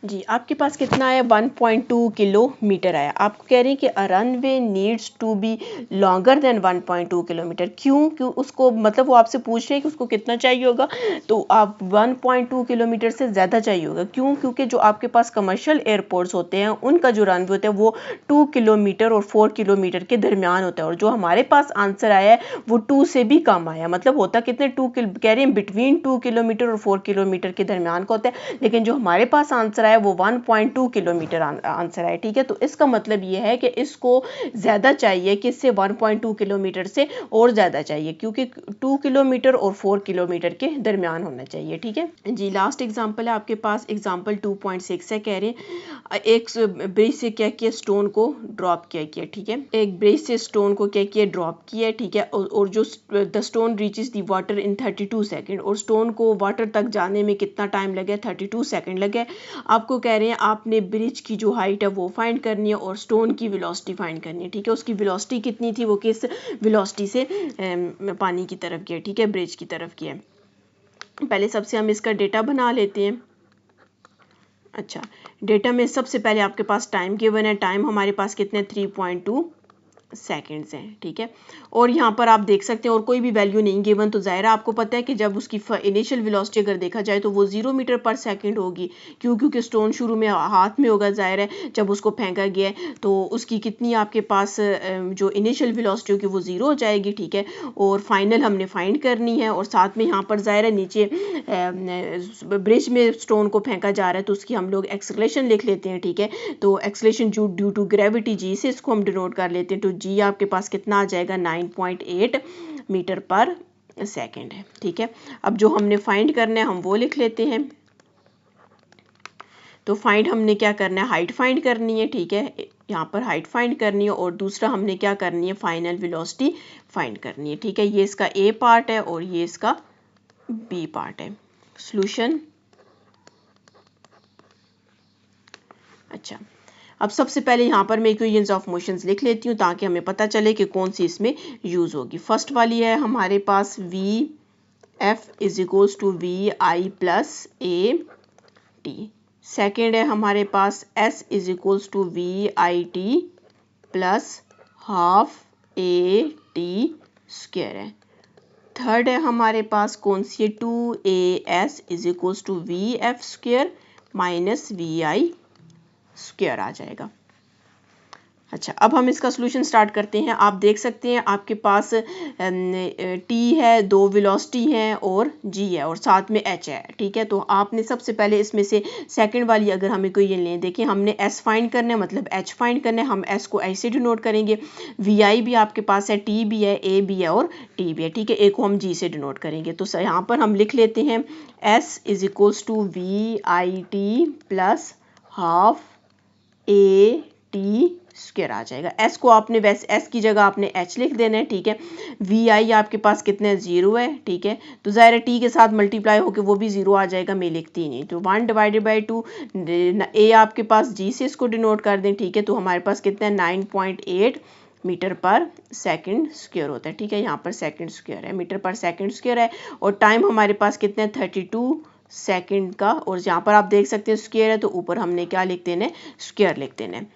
जी आपके पास कितना आया 1.2 किलोमीटर आया। आपको कह रहे हैं कि runway needs to be longer than 1.2 kilometre. क्यों उसको मतलब वो आपसे पूछ रहे हैं कि उसको कितना चाहिए होगा, तो आप 1.2 किलोमीटर से ज़्यादा चाहिए होगा। क्योंकि जो आपके पास कमर्शियल एयरपोर्ट्स होते हैं उनका जो रनवे होता है वो 2 किलोमीटर और 4 किलोमीटर के दरमियान होता है। और जो हमारे पास आंसर आया है वो 2 से भी कम आया, मतलब होता कितने 2 कह रहे हैं बिटवीन 2 किलोमीटर और 4 किलोमीटर के दरमियान का होता है। लेकिन जो हमारे पास आंसर आया है वो 1.2 किलोमीटर आंसर है, ठीक है। तो इसका मतलब ये है कि इसको ज़्यादा चाहिए, कि इससे 1.2 किलोमीटर से और ज़्यादा चाहिए, क्योंकि 2 किलोमीटर और 4 किलोमीटर के दरमियान होना चाहिए, ठीक है जी। लास्ट एग्जांपल है आपके पास, एग्जांपल 2.6 है। कह रहे हैं एक ब्रिज से क्या किया, स्टोन को ड्रॉप किया, ठीक है। एक ब्रिज से स्टोन को क्या किया, ड्रॉप किया, ठीक है। और जो the stone reaches the water in 32 second, और स्टोन को वाटर तक जाने में कितना टाइम लगे, 32 सेकंड लगे। आपको कह रहे हैं आपने ब्रिज की जो हाइट है वो फाइंड करनी है और स्टोन की वेलोसिटी फाइंड करनी है, ठीक है। उसकी वेलोसिटी कितनी थी, वो किस वेलोसिटी से पानी की तरफ गया, ठीक है, ब्रिज की तरफ गया। पहले सबसे हम इसका डेटा बना लेते हैं। अच्छा, डेटा में सबसे पहले आपके पास टाइम गिवन है, टाइम हमारे पास कितने 3.2 सेकेंड्स हैं, ठीक है। और यहाँ पर आप देख सकते हैं और कोई भी वैल्यू नहीं गिवन, तो ज़ाहिर आपको पता है कि जब उसकी इनिशियल वेलोसिटी अगर देखा जाए तो वो 0 मीटर पर सेकंड होगी, क्योंकि स्टोन शुरू में हाथ में होगा, ज़ाहिर है जब उसको फेंका गया है तो उसकी कितनी आपके पास जो इनिशियल वेलोसिटी होगी वो 0 हो जाएगी, ठीक है। और फाइनल हमने फाइंड करनी है, और साथ में यहाँ पर ज़ाहिर है नीचे ब्रिज में स्टोन को फेंका जा रहा है तो उसकी हम लोग एक्सेलरेशन लिख लेते हैं, ठीक है। तो acceleration due to gravity G से इसको हम डिनोट कर लेते हैं। तो जी आपके पास कितना आ जाएगा, 9.8 मीटर पर सेकंड है, ठीक है। अब जो हमने फाइंड करना है हम वो लिख लेते हैं। तो फाइंड हमने क्या करना है, हाइट फाइंड करनी है, ठीक है। यहाँ पर हाइट फाइंड करनी है, और दूसरा हमने क्या करनी है, फाइनल वेलोसिटी फाइंड करनी है, ठीक है। ये इसका ए पार्ट है और ये इसका बी पार्ट है। सॉल्यूशन। अच्छा, अब सबसे पहले यहाँ पर मैं इक्वेशंस ऑफ मोशंस लिख लेती हूँ ताकि हमें पता चले कि कौन सी इसमें यूज़ होगी। फर्स्ट वाली है हमारे पास V F is equals to V I plus A T. Second है हमारे पास S is equals to V I T plus half A T square है। थर्ड है हमारे पास कौन सी है, 2as is equals to V F square minus V I square आ जाएगा। अच्छा, अब हम इसका सॉल्यूशन स्टार्ट करते हैं। आप देख सकते हैं आपके पास टी है, दो वेलोसिटी हैं और जी है और साथ में एच है, ठीक है। तो आपने सबसे पहले इसमें से सेकंड वाली अगर हमें कोई ये लें, देखिए हमने एस फाइंड करना है, मतलब एच फाइंड करना है। हम एस को ऐसे डिनोट करेंगे, वी आई भी आपके पास है, टी भी है, ए भी है और टी भी है, ठीक है। एक को हम जी से डिनोट करेंगे। तो यहाँ पर हम लिख लेते हैं S is equals to V I T plus half A T square आ जाएगा। एस को आपने वैसे एस की जगह आपने एच लिख देना है, ठीक है। वी आई आपके पास कितने 0 है, ठीक है। तो ज़ाहिर है टी के साथ मल्टीप्लाई होकर वो भी 0 आ जाएगा, मैं लिखती ही नहीं। तो 1/2 ए आपके पास जी से इसको डिनोट कर दें, ठीक है। तो हमारे पास कितना है 9.8 मीटर पर सेकंड स्क्वायर होता है, ठीक है। यहाँ पर सेकंड स्क्वायर है, मीटर पर सेकंड स्क्वायर है। और टाइम हमारे पास कितने 32 सेकंड का, और यहाँ पर आप देख सकते हैं स्क्वायर है तो ऊपर हमने क्या लिख देना है, स्क्वायर लिख देना है।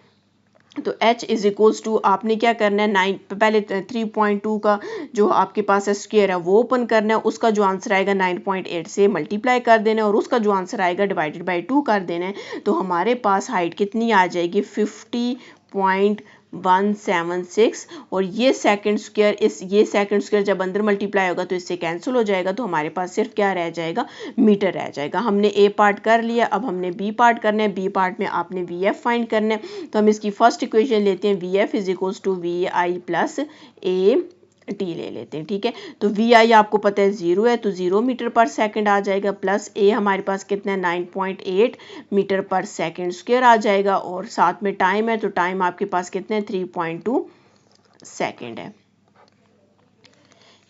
तो h इज इक्वल्स टू आपने क्या करना है, 9 पहले 3.2 का जो आपके पास है स्क्वायर है वो ओपन करना है, उसका जो आंसर आएगा 9.8 से मल्टीप्लाई कर देना है और उसका जो आंसर आएगा डिवाइडेड बाय 2 कर देना है। तो हमारे पास हाइट कितनी आ जाएगी 50.176, और ये सेकंड स्क्वायर ये सेकंड स्क्वायर जब अंदर मल्टीप्लाई होगा तो इससे कैंसिल हो जाएगा। तो हमारे पास सिर्फ क्या रह जाएगा, मीटर रह जाएगा। हमने ए पार्ट कर लिया, अब हमने बी पार्ट करना है। बी पार्ट में आपने वी एफ फाइंड करना है। तो हम इसकी फर्स्ट इक्वेशन लेते हैं, V F is equals to V I plus A T ले लेते हैं, ठीक है। तो वी आई आपको पता है 0 है तो 0 मीटर पर सेकंड आ जाएगा, प्लस ए हमारे पास कितना है 9.8 मीटर पर सेकंड स्क्वायर आ जाएगा, और साथ में टाइम है तो टाइम आपके पास कितने 3.2 सेकंड है।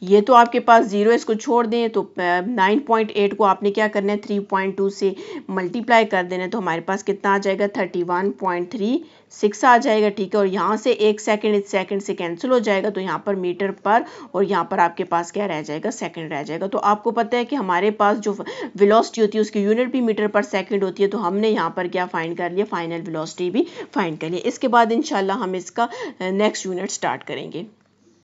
ये तो आपके पास 0 इसको छोड़ दें तो 9.8 को आपने क्या करना है 3.2 से मल्टीप्लाई कर देना है, तो हमारे पास कितना आ जाएगा 31.36 आ जाएगा, ठीक है। और यहाँ से एक सेकंड इस सेकंड से कैंसिल हो जाएगा, तो यहाँ पर मीटर पर और यहाँ पर आपके पास क्या रह जाएगा, सेकंड रह जाएगा। तो आपको पता है कि हमारे पास जो वेलोसिटी होती है उसकी यूनिट भी मीटर पर सेकंड होती है, तो हमने यहाँ पर क्या फाइंड कर लिया, फाइनल वेलोसिटी भी फाइंड कर लिया। इसके बाद इंशाल्लाह हम इसका नेक्स्ट यूनिट स्टार्ट करेंगे।